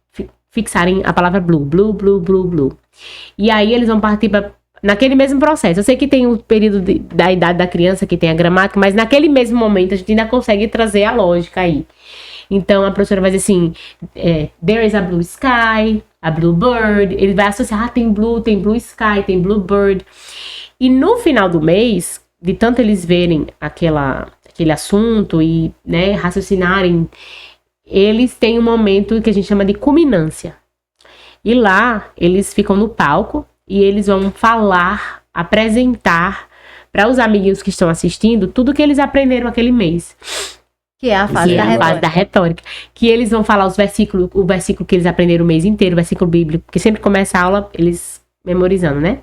fixarem a palavra blue, blue, blue, blue, blue. E aí, eles vão partir naquele mesmo processo. Eu sei que tem o período da idade da criança, que tem a gramática, mas naquele mesmo momento, a gente ainda consegue trazer a lógica aí. Então, a professora vai dizer assim, there is a blue sky, a blue bird. Ele vai associar, tem blue sky, tem blue bird. E no final do mês, de tanto eles verem aquele assunto e, né, raciocinarem, eles têm um momento que a gente chama de culminância. E lá, eles ficam no palco e eles vão falar, apresentar para os amiguinhos que estão assistindo tudo que eles aprenderam aquele mês. Que é a fase da retórica. Que eles vão falar o versículo que eles aprenderam o mês inteiro, o versículo bíblico, porque sempre começa a aula eles memorizando, né?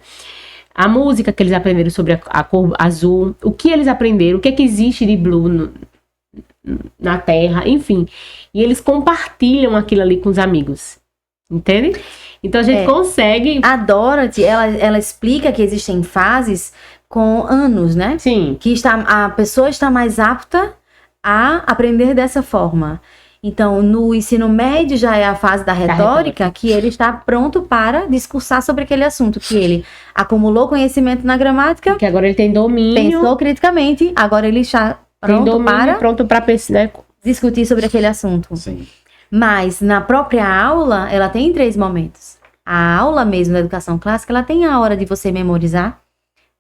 A música que eles aprenderam sobre a cor azul, o que eles aprenderam, o que é que existe de blue na Terra, enfim. E eles compartilham aquilo ali com os amigos. Entende? Então a gente consegue... A Dorothy, ela explica que existem fases com anos, né? Sim. Que a pessoa está mais apta a aprender dessa forma. Então, no ensino médio já é a fase da retórica, que ele está pronto para discursar sobre aquele assunto, que ele acumulou conhecimento na gramática, que agora ele tem domínio, pensou criticamente, agora ele está pronto para né, discutir sobre aquele assunto. Sim. Mas na própria aula, ela tem 3 momentos. A aula mesmo da educação clássica, ela tem a hora de você memorizar,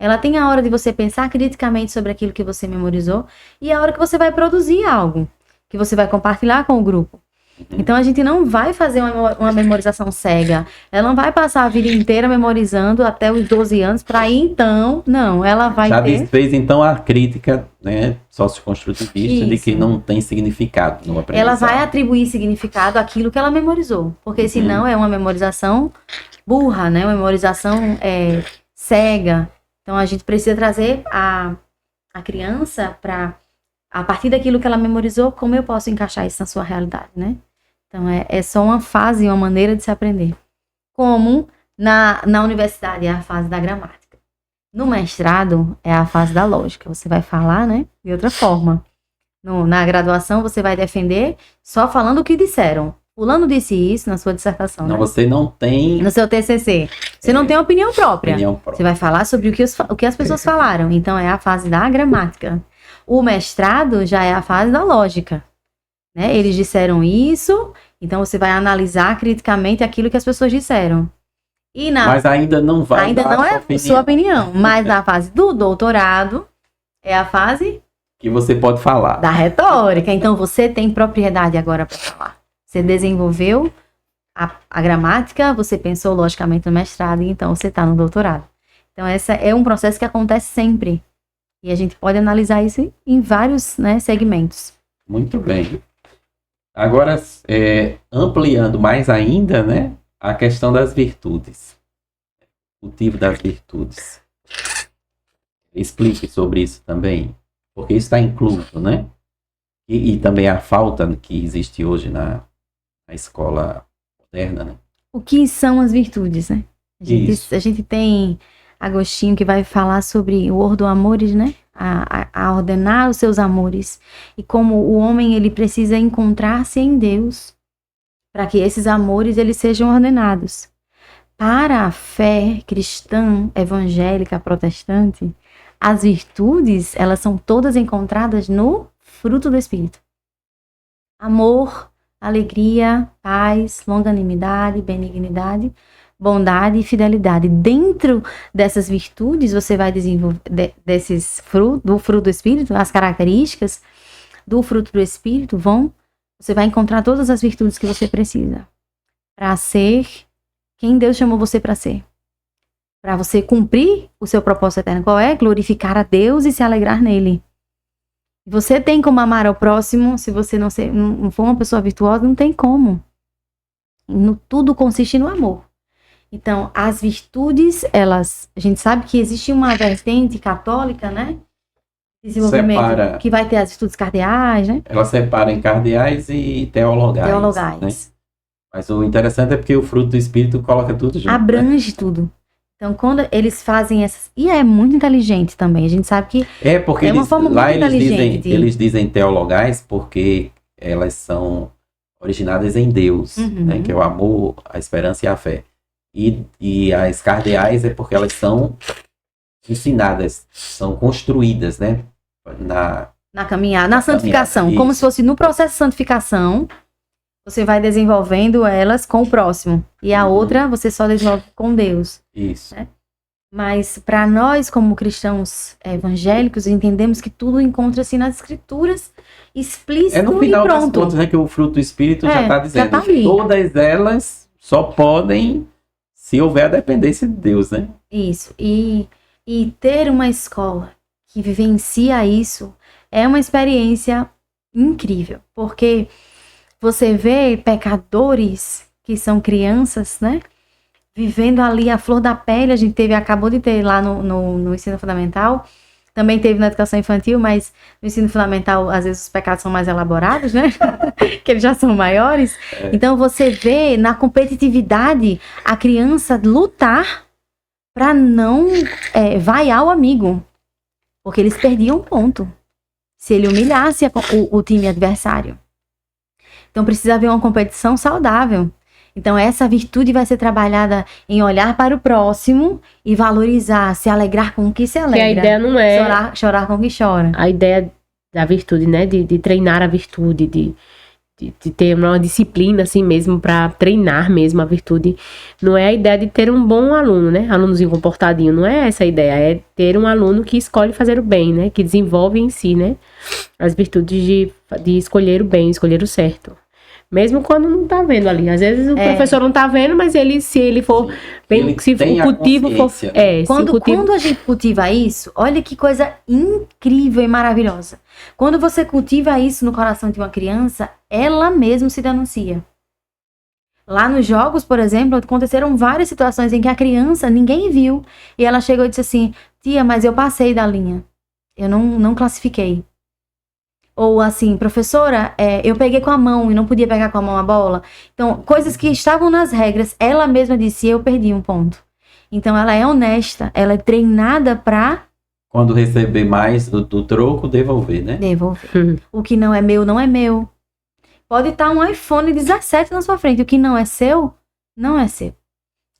ela tem a hora de você pensar criticamente sobre aquilo que você memorizou e a hora que você vai produzir algo, que você vai compartilhar com o grupo. Então a gente não vai fazer uma memorização cega. Ela não vai passar a vida inteira memorizando até os 12 anos para então, não, ela vai Já ter... fez então a crítica, né, socioconstrutivista de que Isso. não tem significado no Ela aprendizado. vai atribuir significado àquilo que ela memorizou, porque senão é uma memorização burra, né? Uma memorização cega. Então a gente precisa trazer a criança para, a partir daquilo que ela memorizou, como eu posso encaixar isso na sua realidade, né? Então é só uma fase, uma maneira de se aprender. Como na universidade é a fase da gramática. No mestrado é a fase da lógica. Você vai falar, né, de outra forma. Na graduação você vai defender só falando o que disseram. Fulano disse isso na sua dissertação. Não, né? você não tem No seu TCC. Você não tem opinião própria. opinião Você própria. vai falar sobre o que as pessoas falaram. Então é a fase da gramática. O mestrado já é a fase da lógica. Né? Eles disseram isso, então você vai analisar criticamente aquilo que as pessoas disseram. E Mas ainda não vai ainda dar não a é sua opinião. Mas na fase do doutorado é a fase que você pode falar. da retórica. Então você tem propriedade agora para falar. Você desenvolveu a gramática, você pensou logicamente no mestrado, e então você está no doutorado. Então esse é um processo que acontece sempre. E a gente pode analisar isso em vários, né, segmentos. Muito bem. Agora, ampliando mais ainda, né, a questão das virtudes. O cultivo das virtudes. Explique sobre isso também, porque isso está incluso, né? E também a falta que existe hoje na escola moderna, né? O que são as virtudes, né? Isso. A gente tem Agostinho que vai falar sobre o ordo amores, né? A ordenar os seus amores. E como o homem ele precisa encontrar-se em Deus para que esses amores eles sejam ordenados. Para a fé cristã, evangélica, protestante, as virtudes, elas são todas encontradas no fruto do Espírito. Amor, alegria, paz, longanimidade, benignidade, bondade e fidelidade. Dentro dessas virtudes, você vai desenvolver do fruto do Espírito, as características do fruto do Espírito você vai encontrar todas as virtudes que você precisa para ser quem Deus chamou você para ser. Para você cumprir o seu propósito eterno. Qual é? Glorificar a Deus e se alegrar nele. Você tem como amar ao próximo, se você não for uma pessoa virtuosa, não tem como. Tudo consiste no amor. Então, as virtudes, a gente sabe que existe uma vertente católica, né? Desenvolvimento, que vai ter as virtudes cardeais, né? Ela separa em cardeais e teologais. Né? Mas o interessante é porque o fruto do Espírito coloca tudo junto. Abrange tudo. Então, quando eles fazem essas... E é muito inteligente também. A gente sabe que porque é uma forma muito inteligente. Eles dizem teologais porque elas são originadas em Deus, né? Que é o amor, a esperança e a fé. E as cardeais é porque elas são ensinadas, são construídas, né? Na caminhada, na santificação. Caminhada, como se fosse no processo de santificação, você vai desenvolvendo elas com o próximo. E a outra você só desenvolve com Deus. Isso. Né? Mas para nós, como cristãos evangélicos, entendemos que tudo encontra-se nas escrituras explícito no final e das pronto. contas, né, que o fruto do Espírito já está dizendo. Já tá ali. Todas elas só podem se houver a dependência de Deus, né? Isso. E ter uma escola que vivencia isso é uma experiência incrível. Porque você vê pecadores que são crianças, né? Vivendo ali a flor da pele. A gente acabou de ter lá no ensino fundamental. Também teve na educação infantil, mas no ensino fundamental, às vezes, os pecados são mais elaborados, né? Que eles já são maiores. Então, você vê na competitividade a criança lutar para não vaiar o amigo. Porque eles perdiam ponto se ele humilhasse o time adversário. Então, precisa haver uma competição saudável. Então, essa virtude vai ser trabalhada em olhar para o próximo e valorizar, se alegrar com o que se alegra. Que a ideia não é... Chorar com o que chora. A ideia da virtude, né? De treinar a virtude, de ter uma disciplina assim mesmo para treinar mesmo a virtude. Não é a ideia de ter um bom aluno, né? Alunozinho comportadinho. Não é essa a ideia. É ter um aluno que escolhe fazer o bem, né? Que desenvolve em si, né? As virtudes de escolher o bem, escolher o certo. Mesmo quando não tá vendo ali. Às vezes o professor não tá vendo, mas se ele for bem, se o cultivo for... Quando a gente cultiva isso, olha que coisa incrível e maravilhosa. Quando você cultiva isso no coração de uma criança, ela mesma se denuncia. Lá nos jogos, por exemplo, aconteceram várias situações em que a criança, ninguém viu, e ela chegou e disse assim, tia, mas eu passei da linha. Eu não classifiquei. Ou assim, professora, eu peguei com a mão e não podia pegar com a mão a bola. Então, coisas que estavam nas regras, ela mesma disse, eu perdi um ponto. Então, ela é honesta, ela é treinada pra... Quando receber mais do troco, devolver, né? Devolver. O que não é meu, não é meu. Pode estar um iPhone 17 na sua frente. O que não é seu, não é seu.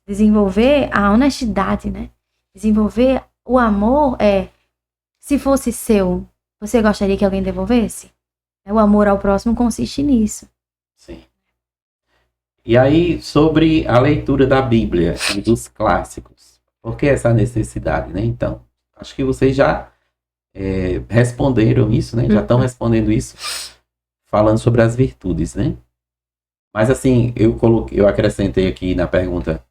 Desenvolver a honestidade, né? Desenvolver o amor se fosse seu, você gostaria que alguém devolvesse? O amor ao próximo consiste nisso. Sim. E aí, sobre a leitura da Bíblia e dos clássicos. Por que essa necessidade, né? Então, acho que vocês já responderam isso, né? Já estão respondendo isso, falando sobre as virtudes, né? Mas assim, eu acrescentei aqui na pergunta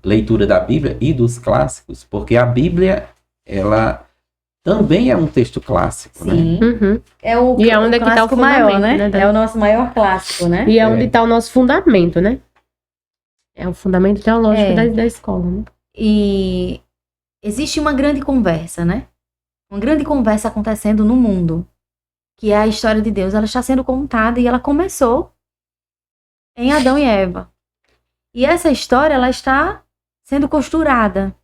leitura da Bíblia e dos clássicos, porque a Bíblia, ela também é um texto clássico, Sim. né? Uhum. E é onde é que está o maior, né? É o nosso maior clássico, né? E é onde está o nosso fundamento, né? É o fundamento teológico da escola, né? E existe uma grande conversa, né? Uma grande conversa acontecendo no mundo, que é a história de Deus. Ela está sendo contada e ela começou em Adão e Eva. E essa história, ela está sendo costurada.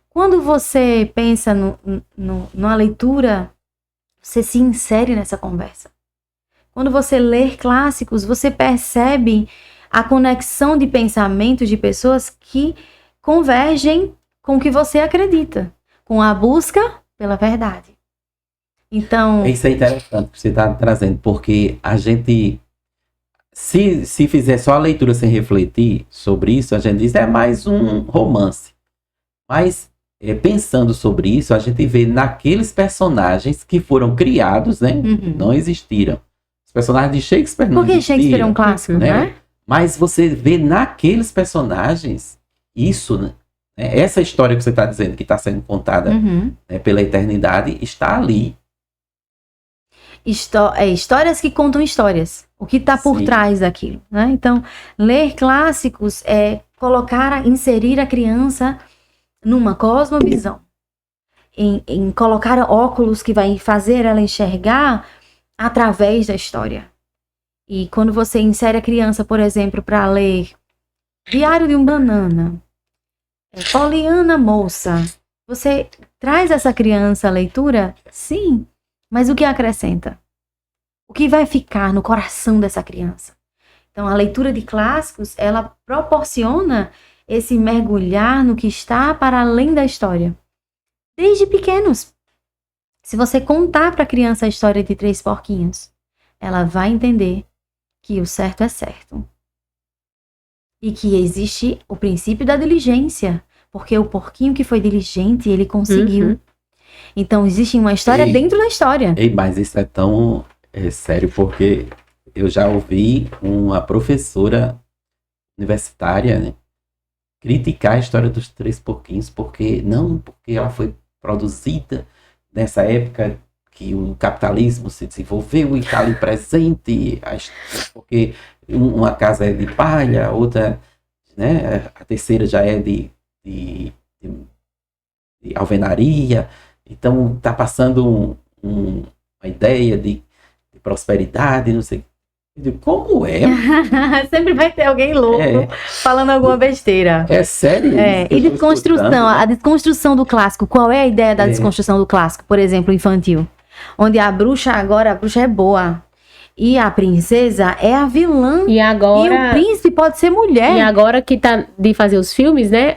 Quando você pensa numa leitura, você se insere nessa conversa. Quando você lê clássicos, você percebe a conexão de pensamentos de pessoas que convergem com o que você acredita, com a busca pela verdade. Então... Isso é interessante que você está trazendo, porque a gente, se fizer só a leitura sem refletir sobre isso, a gente diz mais um romance. Mas... pensando sobre isso, a gente vê naqueles personagens que foram criados, né? Não existiram. Os personagens de Shakespeare não existiram. Porque Shakespeare é um clássico, né? Mas você vê naqueles personagens isso, né? Essa história que você está dizendo, que está sendo contada pela eternidade, está ali. Histórias que contam histórias. O que está por trás daquilo, né? Então, ler clássicos é inserir a criança numa cosmovisão, em colocar óculos que vai fazer ela enxergar através da história. E quando você insere a criança, por exemplo, para ler Diário de um Banana, Poliana Moça, você traz essa criança à leitura? Sim, mas o que acrescenta? O que vai ficar no coração dessa criança? Então, a leitura de clássicos, ela proporciona esse mergulhar no que está para além da história. Desde pequenos. Se você contar para a criança a história de 3 porquinhos, ela vai entender que o certo é certo. E que existe o princípio da diligência. Porque o porquinho que foi diligente, ele conseguiu. Então, existe uma história dentro da história. Mas isso é tão sério, porque eu já ouvi uma professora universitária, né, criticar a história dos 3 porquinhos, porque ela foi produzida nessa época que o capitalismo se desenvolveu e está ali presente, porque uma casa é de palha, a outra, né, a terceira já é de alvenaria, então está passando uma ideia de prosperidade, não sei. Como é? Sempre vai ter alguém louco falando alguma besteira. É sério? E desconstrução, a desconstrução do clássico. Qual é a ideia da desconstrução do clássico? Por exemplo, infantil. Onde a bruxa é boa. E a princesa é a vilã. E agora... o príncipe pode ser mulher. E agora que tá de fazer os filmes, né?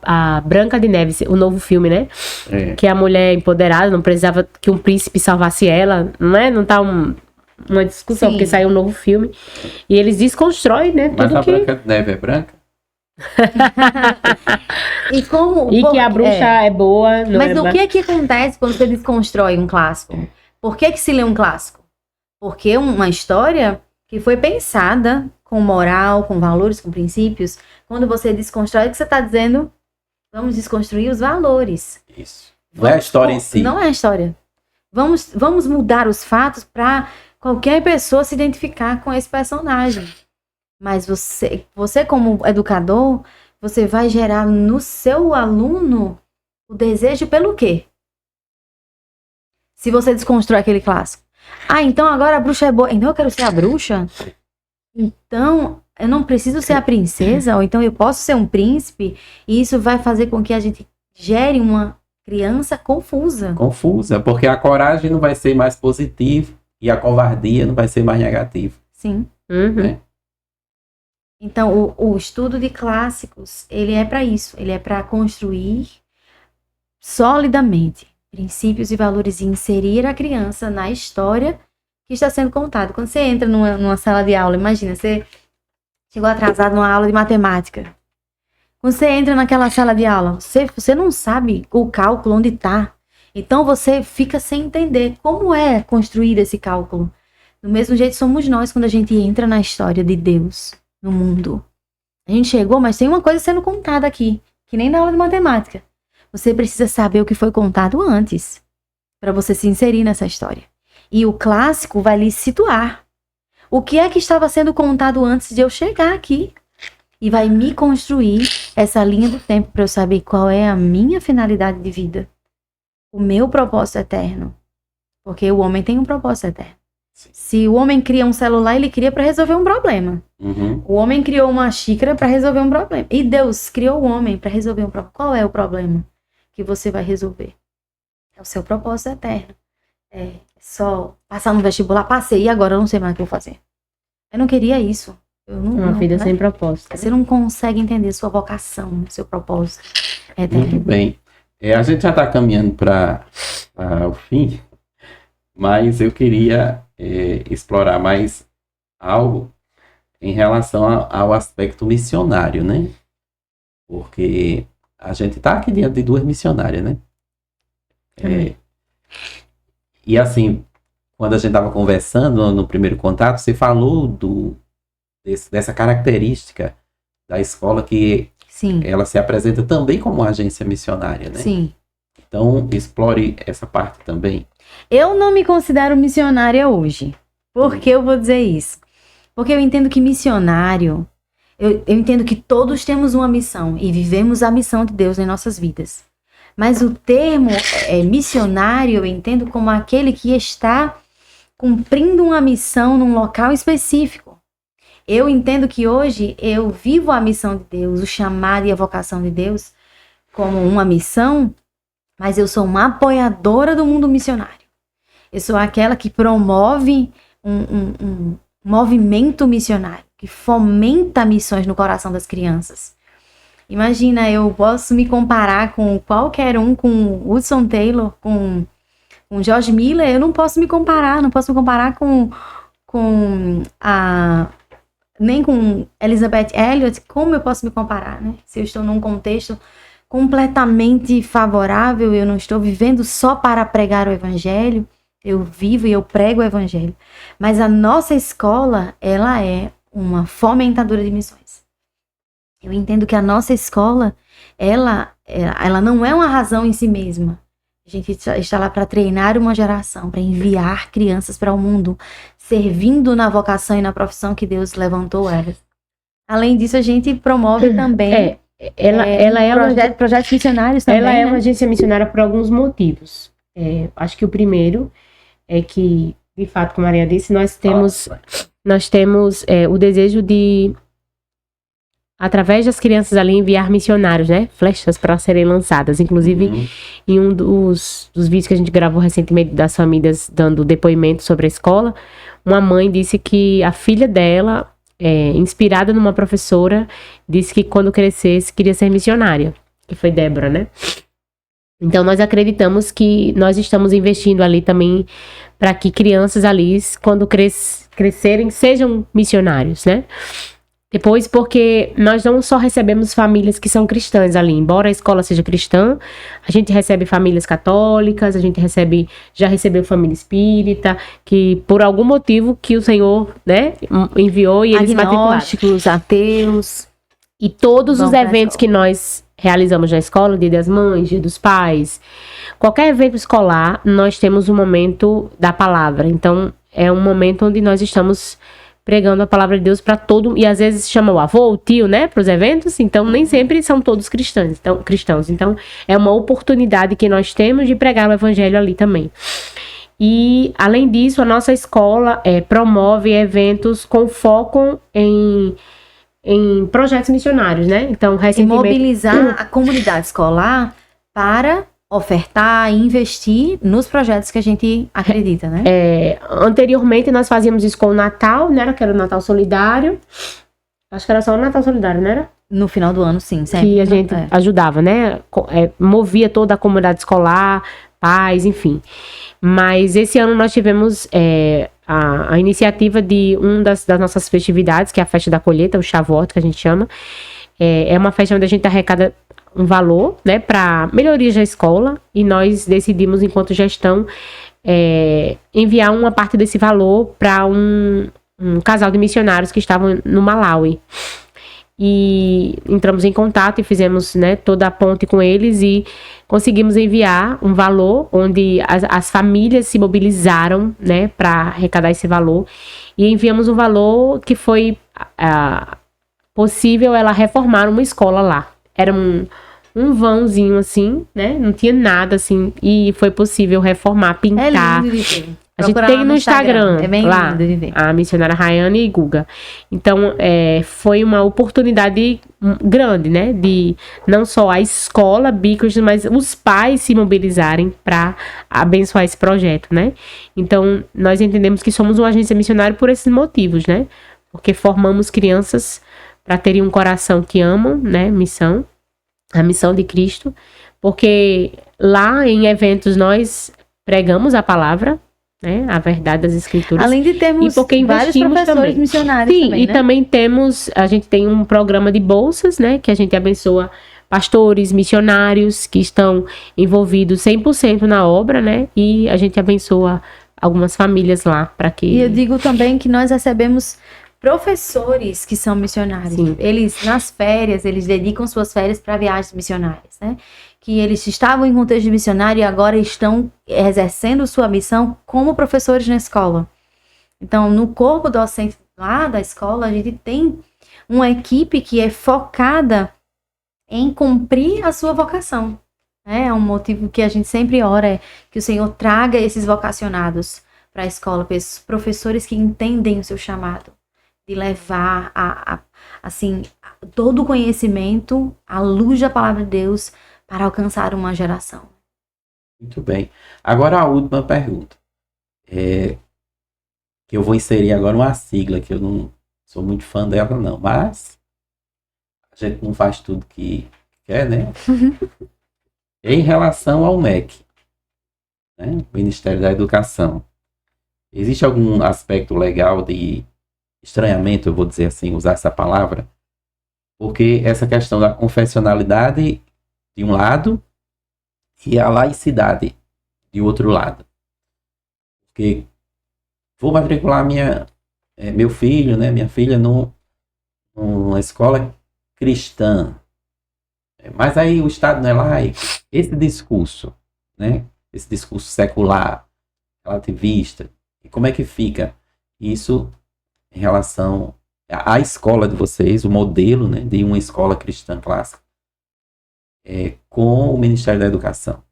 A Branca de Neve, o novo filme, né? Que a mulher empoderada, não precisava que um príncipe salvasse ela, não é? Não tá uma discussão, porque saiu um novo filme. E eles desconstroem, né? Mas tudo a Branca de Neve é branca? Que a bruxa é boa. Mas o que acontece quando você desconstrói um clássico? Por que se lê um clássico? Porque uma história que foi pensada com moral, com valores, com princípios. Quando você desconstrói, o que você está dizendo? Vamos desconstruir os valores. Isso. Não é a história em si. Não é a história. Vamos mudar os fatos para qualquer pessoa se identificar com esse personagem. Mas você como educador, você vai gerar no seu aluno o desejo pelo quê? Se você desconstrói aquele clássico. Então agora a bruxa é boa. Então eu quero ser a bruxa? Então eu não preciso ser a princesa? Ou então eu posso ser um príncipe? E isso vai fazer com que a gente gere uma criança confusa. Confusa, porque a coragem não vai ser mais positiva e a covardia não vai ser mais negativa. Sim. Né? Então o estudo de clássicos, ele é para isso. Ele é para construir solidamente princípios e valores e inserir a criança na história que está sendo contada. Quando você entra numa sala de aula, imagina, você chegou atrasado numa aula de matemática. Quando você entra naquela sala de aula, você não sabe o cálculo onde está. Então você fica sem entender como é construir esse cálculo. Do mesmo jeito somos nós quando a gente entra na história de Deus, no mundo. A gente chegou, mas tem uma coisa sendo contada aqui, que nem na aula de matemática. Você precisa saber o que foi contado antes, para você se inserir nessa história. E o clássico vai lhe situar. O que é que estava sendo contado antes de eu chegar aqui? E vai me construir essa linha do tempo para eu saber qual é a minha finalidade de vida. O meu propósito eterno. Porque o homem tem um propósito eterno. Sim. Se o homem cria um celular, ele cria para resolver um problema. O homem criou uma xícara para resolver um problema. E Deus criou o homem para resolver um problema. Qual é o problema que você vai resolver? É o seu propósito eterno. É só passar no vestibular, passei, e agora eu não sei mais o que eu vou fazer. Eu não queria isso. Uma vida sem propósito. Você não consegue entender sua vocação, seu propósito eterno. Muito bem. A gente já está caminhando para o fim, mas eu queria explorar mais algo em relação ao aspecto missionário, né? Porque a gente está aqui diante de duas missionárias, né? E assim, quando a gente estava conversando no primeiro contato, você falou dessa característica da escola que Sim. ela se apresenta também como uma agência missionária, né? Sim. Então, explore essa parte também. Eu não me considero missionária hoje. Por que eu vou dizer isso? Porque eu entendo que missionário, eu entendo que todos temos uma missão e vivemos a missão de Deus em nossas vidas. Mas o termo missionário eu entendo como aquele que está cumprindo uma missão num local específico. Eu entendo que hoje eu vivo a missão de Deus, o chamado e a vocação de Deus como uma missão, mas eu sou uma apoiadora do mundo missionário. Eu sou aquela que promove um movimento missionário, que fomenta missões no coração das crianças. Imagina, eu posso me comparar com qualquer um, com Hudson Taylor, com George Miller, eu não posso me comparar nem com Elizabeth Elliot. Como eu posso me comparar, né? Se eu estou num contexto completamente favorável, eu não estou vivendo só para pregar o evangelho, eu vivo e eu prego o evangelho. Mas a nossa escola, ela é uma fomentadora de missões. Eu entendo que a nossa escola, ela não é uma razão em si mesma. A gente está lá para treinar uma geração, para enviar crianças para o mundo, servindo na vocação e na profissão que Deus levantou elas. Além disso, a gente promove também projetos missionários também. Ela é uma agência missionária por alguns motivos. Acho que o primeiro é que, de fato, como a Maria disse, nós temos o desejo de, através das crianças ali, enviar missionários, né? Flechas para serem lançadas. Inclusive, em um dos vídeos que a gente gravou recentemente das famílias dando depoimento sobre a escola, uma mãe disse que a filha dela, inspirada numa professora, disse que quando crescesse queria ser missionária, que foi Débora, né? Então, nós acreditamos que nós estamos investindo ali também para que crianças ali, quando crescerem, sejam missionários, né? Depois, porque nós não só recebemos famílias que são cristãs ali, embora a escola seja cristã, a gente recebe famílias católicas, a gente já recebeu família espírita, que por algum motivo que o Senhor, né, enviou e eles matricularam. Agnósticos, ateus. E todos os eventos que nós realizamos na escola, Dia das Mães, Dia dos Pais, qualquer evento escolar, nós temos um momento da palavra. Então, é um momento onde nós estamos pregando a palavra de Deus para todo, e às vezes chama o avô, o tio, né, para os eventos, então nem sempre são todos cristãos. Então, é uma oportunidade que nós temos de pregar o evangelho ali também. E, além disso, a nossa escola promove eventos com foco em projetos missionários, né? Então, recentemente... E mobilizar a comunidade escolar para ofertar e investir nos projetos que a gente acredita, né? Anteriormente, nós fazíamos isso com o Natal, né? Que era o Natal Solidário. Acho que era só o Natal Solidário, não era? No final do ano, sim. Sempre. Que a gente ajudava, né? Movia toda a comunidade escolar, pais, enfim. Mas esse ano nós tivemos a iniciativa de das nossas festividades, que é a festa da colheita, o Shavuot, que a gente chama. É uma festa onde a gente arrecada um valor, né, para melhorias da escola, e nós decidimos, enquanto gestão, enviar uma parte desse valor para um casal de missionários que estavam no Malawi. E entramos em contato e fizemos, né, toda a ponte com eles e conseguimos enviar um valor onde as famílias se mobilizaram, né, para arrecadar esse valor, e enviamos um valor que foi possível ela reformar uma escola lá. Era um vãozinho assim, né, não tinha nada assim, e foi possível reformar, pintar. É lindo de ver. A gente tem no Instagram, é bem lá, lindo de ver. a missionária Rayane e Guga. Então, foi uma oportunidade grande, né? De não só a escola Beacons, mas os pais se mobilizarem para abençoar esse projeto, né? Então, nós entendemos que somos uma agência missionária por esses motivos, né? Porque formamos crianças para terem um coração que amam, né? A missão de Cristo. Porque lá em eventos nós pregamos a palavra, né, a verdade das escrituras. Além de termos vários professores também. Missionários. Sim, também, e né? também a gente tem um programa de bolsas, né, que a gente abençoa pastores, missionários que estão envolvidos 100% na obra, né, e a gente abençoa algumas famílias lá para que... E eu digo também que nós recebemos professores que são missionários. Sim. Eles, nas férias, eles dedicam suas férias para viagens missionárias, né? Que eles estavam em contexto de missionário e agora estão exercendo sua missão como professores na escola. Então, no corpo docente lá da escola, a gente tem uma equipe que é focada em cumprir a sua vocação. É um motivo que a gente sempre ora, que o Senhor traga esses vocacionados para a escola, para esses professores que entendem o seu chamado, de levar assim, todo o conhecimento, à luz da palavra de Deus, para alcançar uma geração. Muito bem. Agora a última pergunta. Que eu vou inserir agora uma sigla, que eu não sou muito fã dela, não. Mas a gente não faz tudo que quer, né? Em relação ao MEC, né? Ministério da Educação, existe algum aspecto legal de estranhamento, eu vou dizer assim, usar essa palavra? Porque essa questão da confessionalidade de um lado e a laicidade de outro lado. Porque vou matricular meu filho, né, minha filha numa escola cristã, mas aí o Estado não é laico. Esse discurso, né, esse discurso secular, relativista, e como é que fica isso em relação à escola de vocês, o modelo, né, de uma escola cristã clássica, com o Ministério da Educação?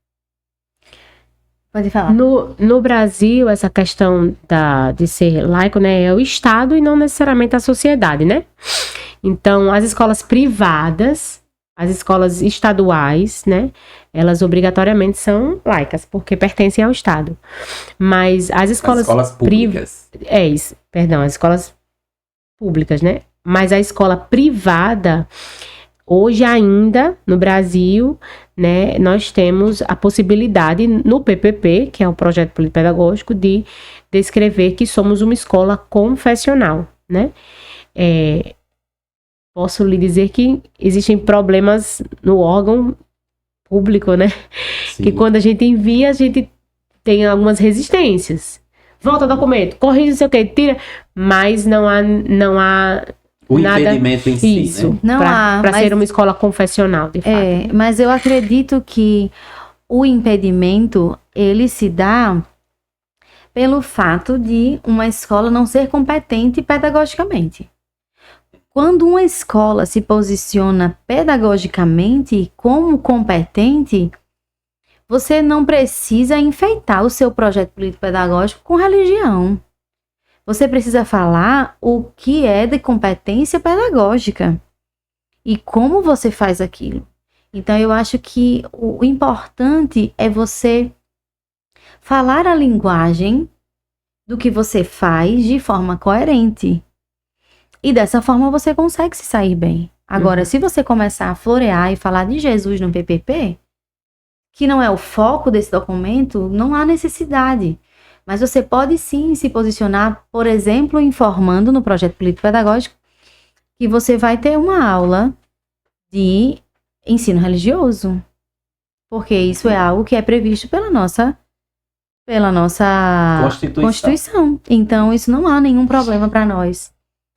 Pode falar. No Brasil, essa questão de ser laico, né, é o Estado e não necessariamente a sociedade, né? Então, as escolas privadas, as escolas estaduais, né, elas obrigatoriamente são laicas, porque pertencem ao Estado. Mas as escolas públicas. As escolas públicas, né? Mas a escola privada, hoje ainda, no Brasil, né, nós temos a possibilidade, no PPP, que é o Projeto Polipedagógico, de descrever que somos uma escola confessional, né? posso lhe dizer que existem problemas no órgão público, né? Sim. Que quando a gente envia, a gente tem algumas resistências. Volta o documento, corrige não sei o que, tira. Mas não há O nada, impedimento em si, isso, né? Não há, para mas- ser uma escola confessional, de fato. Mas eu acredito que o impedimento, ele se dá pelo fato de uma escola não ser competente pedagogicamente. Quando uma escola se posiciona pedagogicamente como competente, você não precisa enfeitar o seu projeto político-pedagógico com religião. Você precisa falar o que é de competência pedagógica e como você faz aquilo. Então, eu acho que o importante é você falar a linguagem do que você faz de forma coerente. E dessa forma você consegue se sair bem. Agora, se você começar a florear e falar de Jesus no PPP, que não é o foco desse documento, não há necessidade. Mas você pode sim se posicionar, por exemplo, informando no projeto político-pedagógico que você vai ter uma aula de ensino religioso. Porque isso é algo que é previsto pela nossa Constituição. Então, isso não há nenhum problema para nós.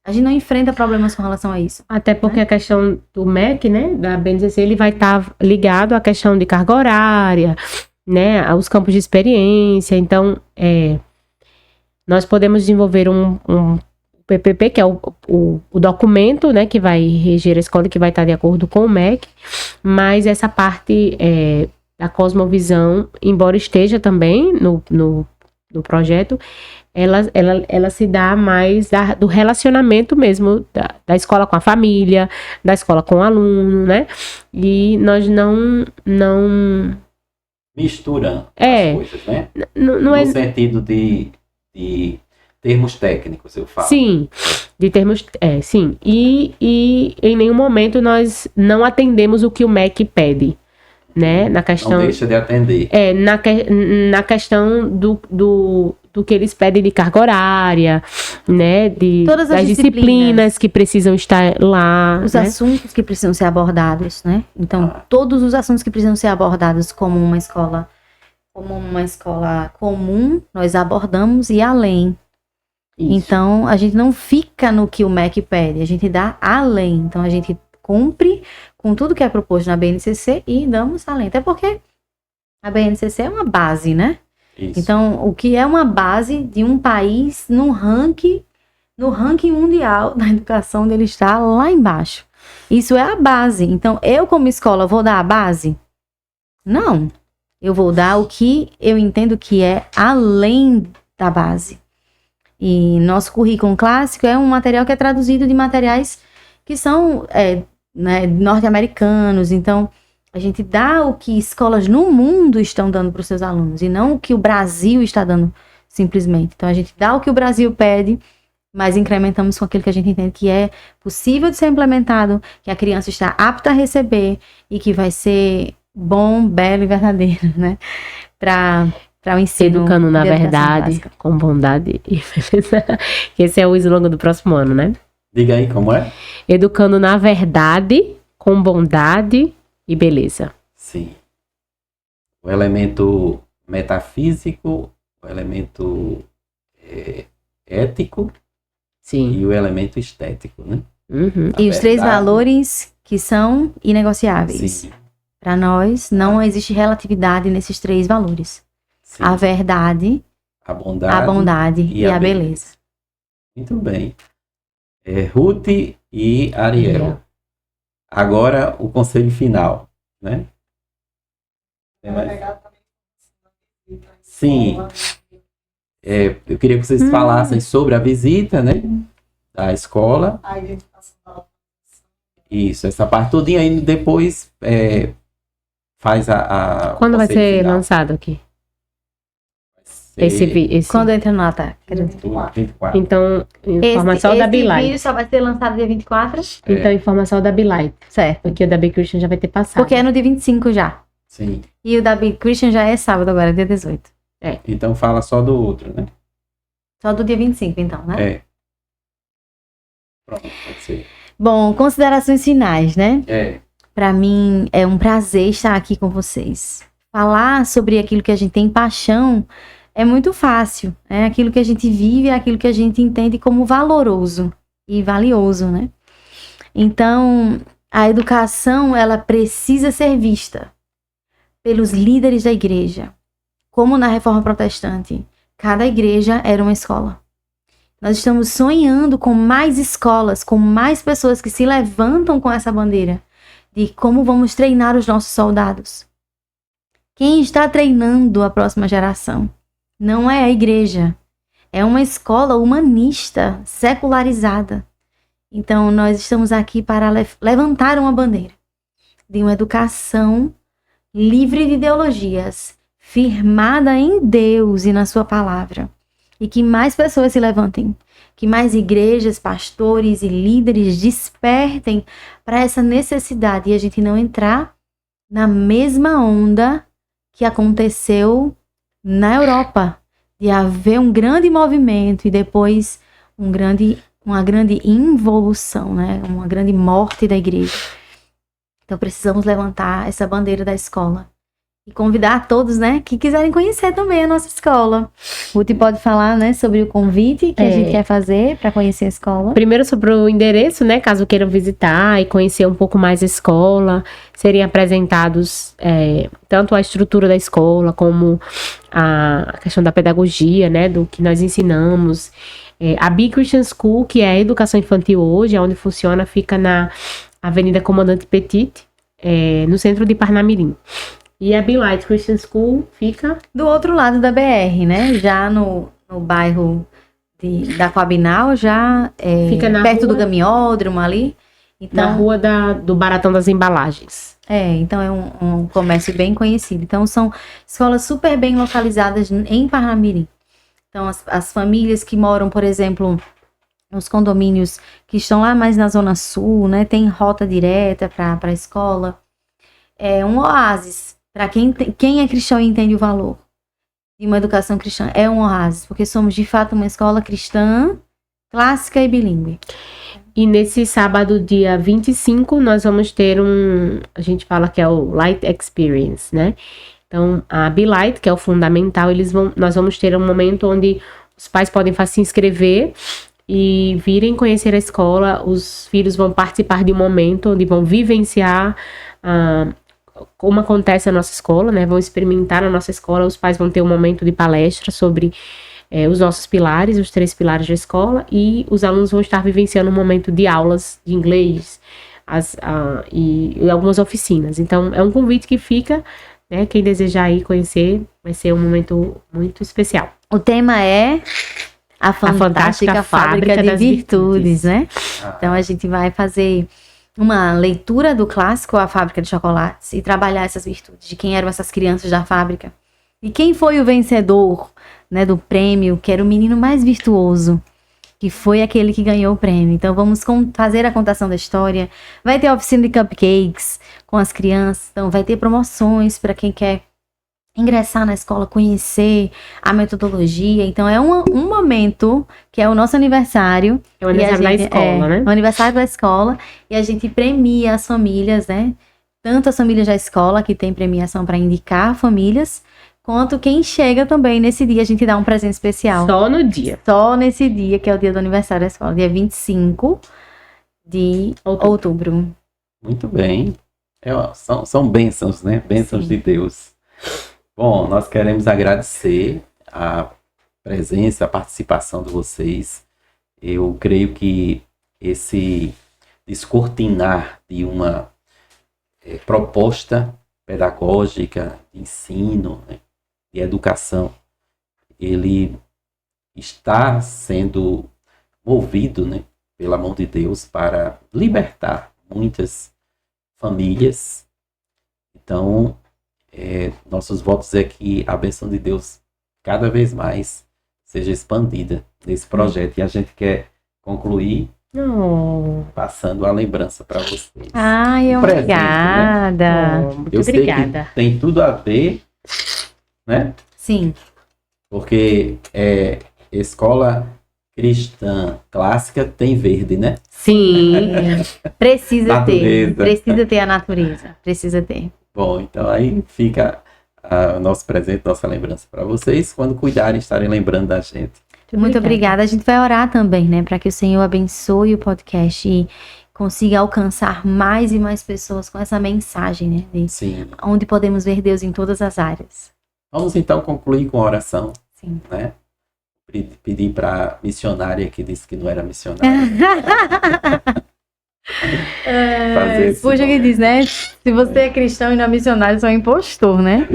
A gente não enfrenta problemas com relação a isso. Até porque a questão do MEC, né, da BNCC, ele vai estar ligado à questão de carga horária, né, aos campos de experiência. Então, nós podemos desenvolver um PPP, que é o documento, né, que vai reger a escola, que vai estar de acordo com o MEC, mas essa parte da cosmovisão, embora esteja também no projeto, ela se dá mais do relacionamento mesmo da escola com a família, da escola com o aluno, né? E nós não Misturando É. as coisas, né? não No é sentido de termos técnicos, eu falo. sim, de termos sim. E em nenhum momento nós não atendemos o que o MEC pede, né? Na questão Não deixa de atender. na questão do que eles pedem de carga horária, né? Todas as das disciplinas disciplinas que precisam estar lá. Os né? assuntos que precisam ser abordados, né? Então, todos os assuntos que precisam ser abordados como uma escola comum, nós abordamos e além. Isso. Então, a gente não fica no que o MEC pede, a gente dá além. Então, a gente cumpre com tudo que é proposto na BNCC e damos além. Até porque a BNCC é uma base, né? Isso. Então, o que é uma base de um país no ranking mundial da educação dele está lá embaixo. Isso é a base. Então, eu como escola vou dar a base? Não. Eu vou dar o que eu entendo que é além da base. E nosso currículo clássico é um material que é traduzido de materiais que são norte-americanos. Então, a gente dá o que escolas no mundo estão dando para os seus alunos e não o que o Brasil está dando simplesmente. Então, a gente dá o que o Brasil pede, mas incrementamos com aquilo que a gente entende que é possível de ser implementado, que a criança está apta a receber e que vai ser bom, belo e verdadeiro, né? Para o ensino. Educando na de educação verdade, básica. com bondade e beleza. Esse é o slogan do próximo ano, né? Diga aí como é? Educando na verdade, com bondade e beleza. Sim. O elemento metafísico, o elemento ético Sim. e o elemento estético, né? Uhum. A E os três verdade. valores que são inegociáveis. Sim, Para nós, não existe relatividade nesses três valores. sim. A verdade, A bondade. a bondade e a beleza. Muito bem. Ruth e Ariel. Agora o conselho final, né? Tem mais? Sim. Eu queria que vocês falassem sobre a visita, né? Da escola. Isso, essa parte todinha aí depois faz o Quando vai conselho ser final. lançado aqui? Vai ser Esse. Quando entra no Natal. 24. Então, informação da Esse Bilight. vídeo só vai ser lançado dia 24? Então, informação da Bilight. Certo. Porque o da Big Christian já vai ter passado. Porque é no dia 25 já. Sim. E o da Big Christian já é sábado agora, dia 18. Então fala só do outro, né? Só do dia 25, então, né? Pronto, pode ser. Bom, considerações finais, né? É. Para mim é um prazer estar aqui com vocês. Falar sobre aquilo que a gente tem paixão é muito fácil. É aquilo que a gente vive, é aquilo que a gente entende como valoroso e valioso, né? Então, a educação, ela precisa ser vista pelos líderes da igreja. Como na Reforma Protestante, cada igreja era uma escola. Nós estamos sonhando com mais escolas, com mais pessoas que se levantam com essa bandeira de como vamos treinar os nossos soldados. Quem está treinando a próxima geração não é a igreja, é uma escola humanista, secularizada. Então, nós estamos aqui para levantar uma bandeira de uma educação livre de ideologias, firmada em Deus e na sua palavra. E que mais pessoas se levantem, que mais igrejas, pastores e líderes despertem para essa necessidade e a gente não entrar na mesma onda que aconteceu na Europa, de haver um grande movimento e depois uma grande involução, né? Uma grande morte da igreja. Então precisamos levantar essa bandeira da escola. E convidar todos, né, que quiserem conhecer também a nossa escola. Ruth pode falar, né, sobre o convite que a gente quer fazer para conhecer a escola. Primeiro sobre o endereço, né, caso queiram visitar e conhecer um pouco mais a escola. Seriam apresentados tanto a estrutura da escola como a questão da pedagogia, né, do que nós ensinamos. A Big Christian School, que é a educação infantil hoje, onde funciona, fica na Avenida Comandante Petit, no centro de Parnamirim. E a Be Light Christian School fica do outro lado da BR, né? Já no bairro da Coabinal, já fica perto do Gamiódromo ali. Então, na rua do Baratão das Embalagens. Então é um comércio bem conhecido. Então são escolas super bem localizadas em Parnamirim. Então as famílias que moram, por exemplo, nos condomínios que estão lá mais na Zona Sul, né? Tem rota direta para a escola. É um oásis. Para quem é cristão e entende o valor de uma educação cristã, é um oásis, porque somos de fato uma escola cristã, clássica e bilíngue. E nesse sábado, dia 25, nós vamos ter a gente fala que é o Light Experience, né? Então, a Be Light, que é o fundamental, nós vamos ter um momento onde os pais podem se inscrever e virem conhecer a escola. Os filhos vão participar de um momento onde vão vivenciar como acontece a nossa escola, né? Vão experimentar a nossa escola. Os pais vão ter um momento de palestra sobre os nossos pilares, os 3 pilares da escola, e os alunos vão estar vivenciando um momento de aulas de inglês e algumas oficinas. Então, é um convite que fica, né? Quem desejar ir conhecer, vai ser um momento muito especial. O tema é a fantástica fábrica de virtudes, né? Então, a gente vai fazer uma leitura do clássico A Fábrica de Chocolates e trabalhar essas virtudes, de quem eram essas crianças da fábrica. E quem foi o vencedor, né, do prêmio, que era o menino mais virtuoso, que foi aquele que ganhou o prêmio. Então vamos fazer a contação da história. Vai ter oficina de cupcakes com as crianças. Então vai ter promoções para quem quer ingressar na escola, conhecer a metodologia. Então é um momento que é o nosso aniversário. É o aniversário da escola, né? O aniversário da escola. E a gente premia as famílias, né? Tanto as famílias da escola, que tem premiação para indicar famílias, quanto quem chega também nesse dia. A gente dá um presente especial. Só no dia. Só nesse dia, que é o dia do aniversário da escola. Dia 25 de outubro. Muito bem. São bênçãos, né? Bênçãos de Deus. Bom, nós queremos agradecer a presença, a participação de vocês. Eu creio que esse descortinar de uma proposta pedagógica, de ensino, né, de educação, ele está sendo movido, né, pela mão de Deus para libertar muitas famílias. Então, nossos votos é que a bênção de Deus cada vez mais seja expandida nesse projeto. E a gente quer concluir passando a lembrança para vocês. Ai, obrigada. Né? Eu obrigada. Sei que tem tudo a ver, né? Sim. Porque escola cristã clássica tem verde, né? Sim, precisa ter. Natureza. Precisa ter a natureza. Precisa ter. Bom, então aí fica o nosso presente, nossa lembrança para vocês, quando cuidarem, estarem lembrando da gente. Muito obrigada. A gente vai orar também, né? Para que o Senhor abençoe o podcast e consiga alcançar mais e mais pessoas com essa mensagem, né? De Sim. onde podemos ver Deus em todas as áreas. Vamos então concluir com a oração, Sim. né? Pedir para a missionária que disse que não era missionária. Puxa que diz, né? Se você é cristão e não é missionário, você é um impostor, né?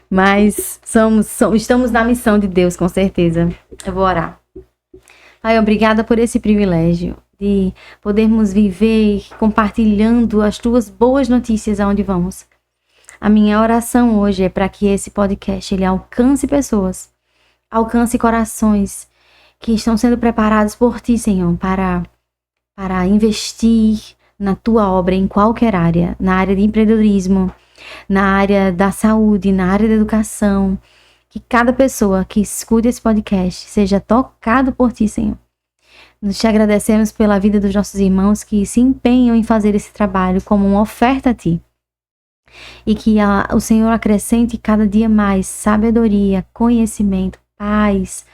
Mas estamos na missão de Deus, com certeza. Eu vou orar. Pai, obrigada por esse privilégio de podermos viver compartilhando as tuas boas notícias aonde vamos. A minha oração hoje é para que esse podcast ele alcance pessoas, alcance corações que estão sendo preparados por ti, Senhor, para investir na tua obra em qualquer área, na área de empreendedorismo, na área da saúde, na área da educação. Que cada pessoa que escuta esse podcast seja tocado por ti, Senhor. Nós te agradecemos pela vida dos nossos irmãos que se empenham em fazer esse trabalho como uma oferta a ti. E que o Senhor acrescente cada dia mais sabedoria, conhecimento, paz,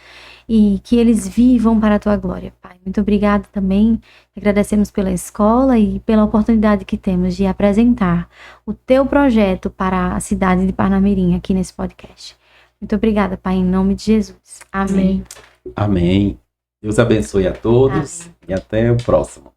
e que eles vivam para a tua glória, Pai. Muito obrigada também. Agradecemos pela escola e pela oportunidade que temos de apresentar o teu projeto para a cidade de Parnamirim aqui nesse podcast. Muito obrigada, Pai, em nome de Jesus. Amém. Amém. Deus abençoe a todos. Amém. E até o próximo.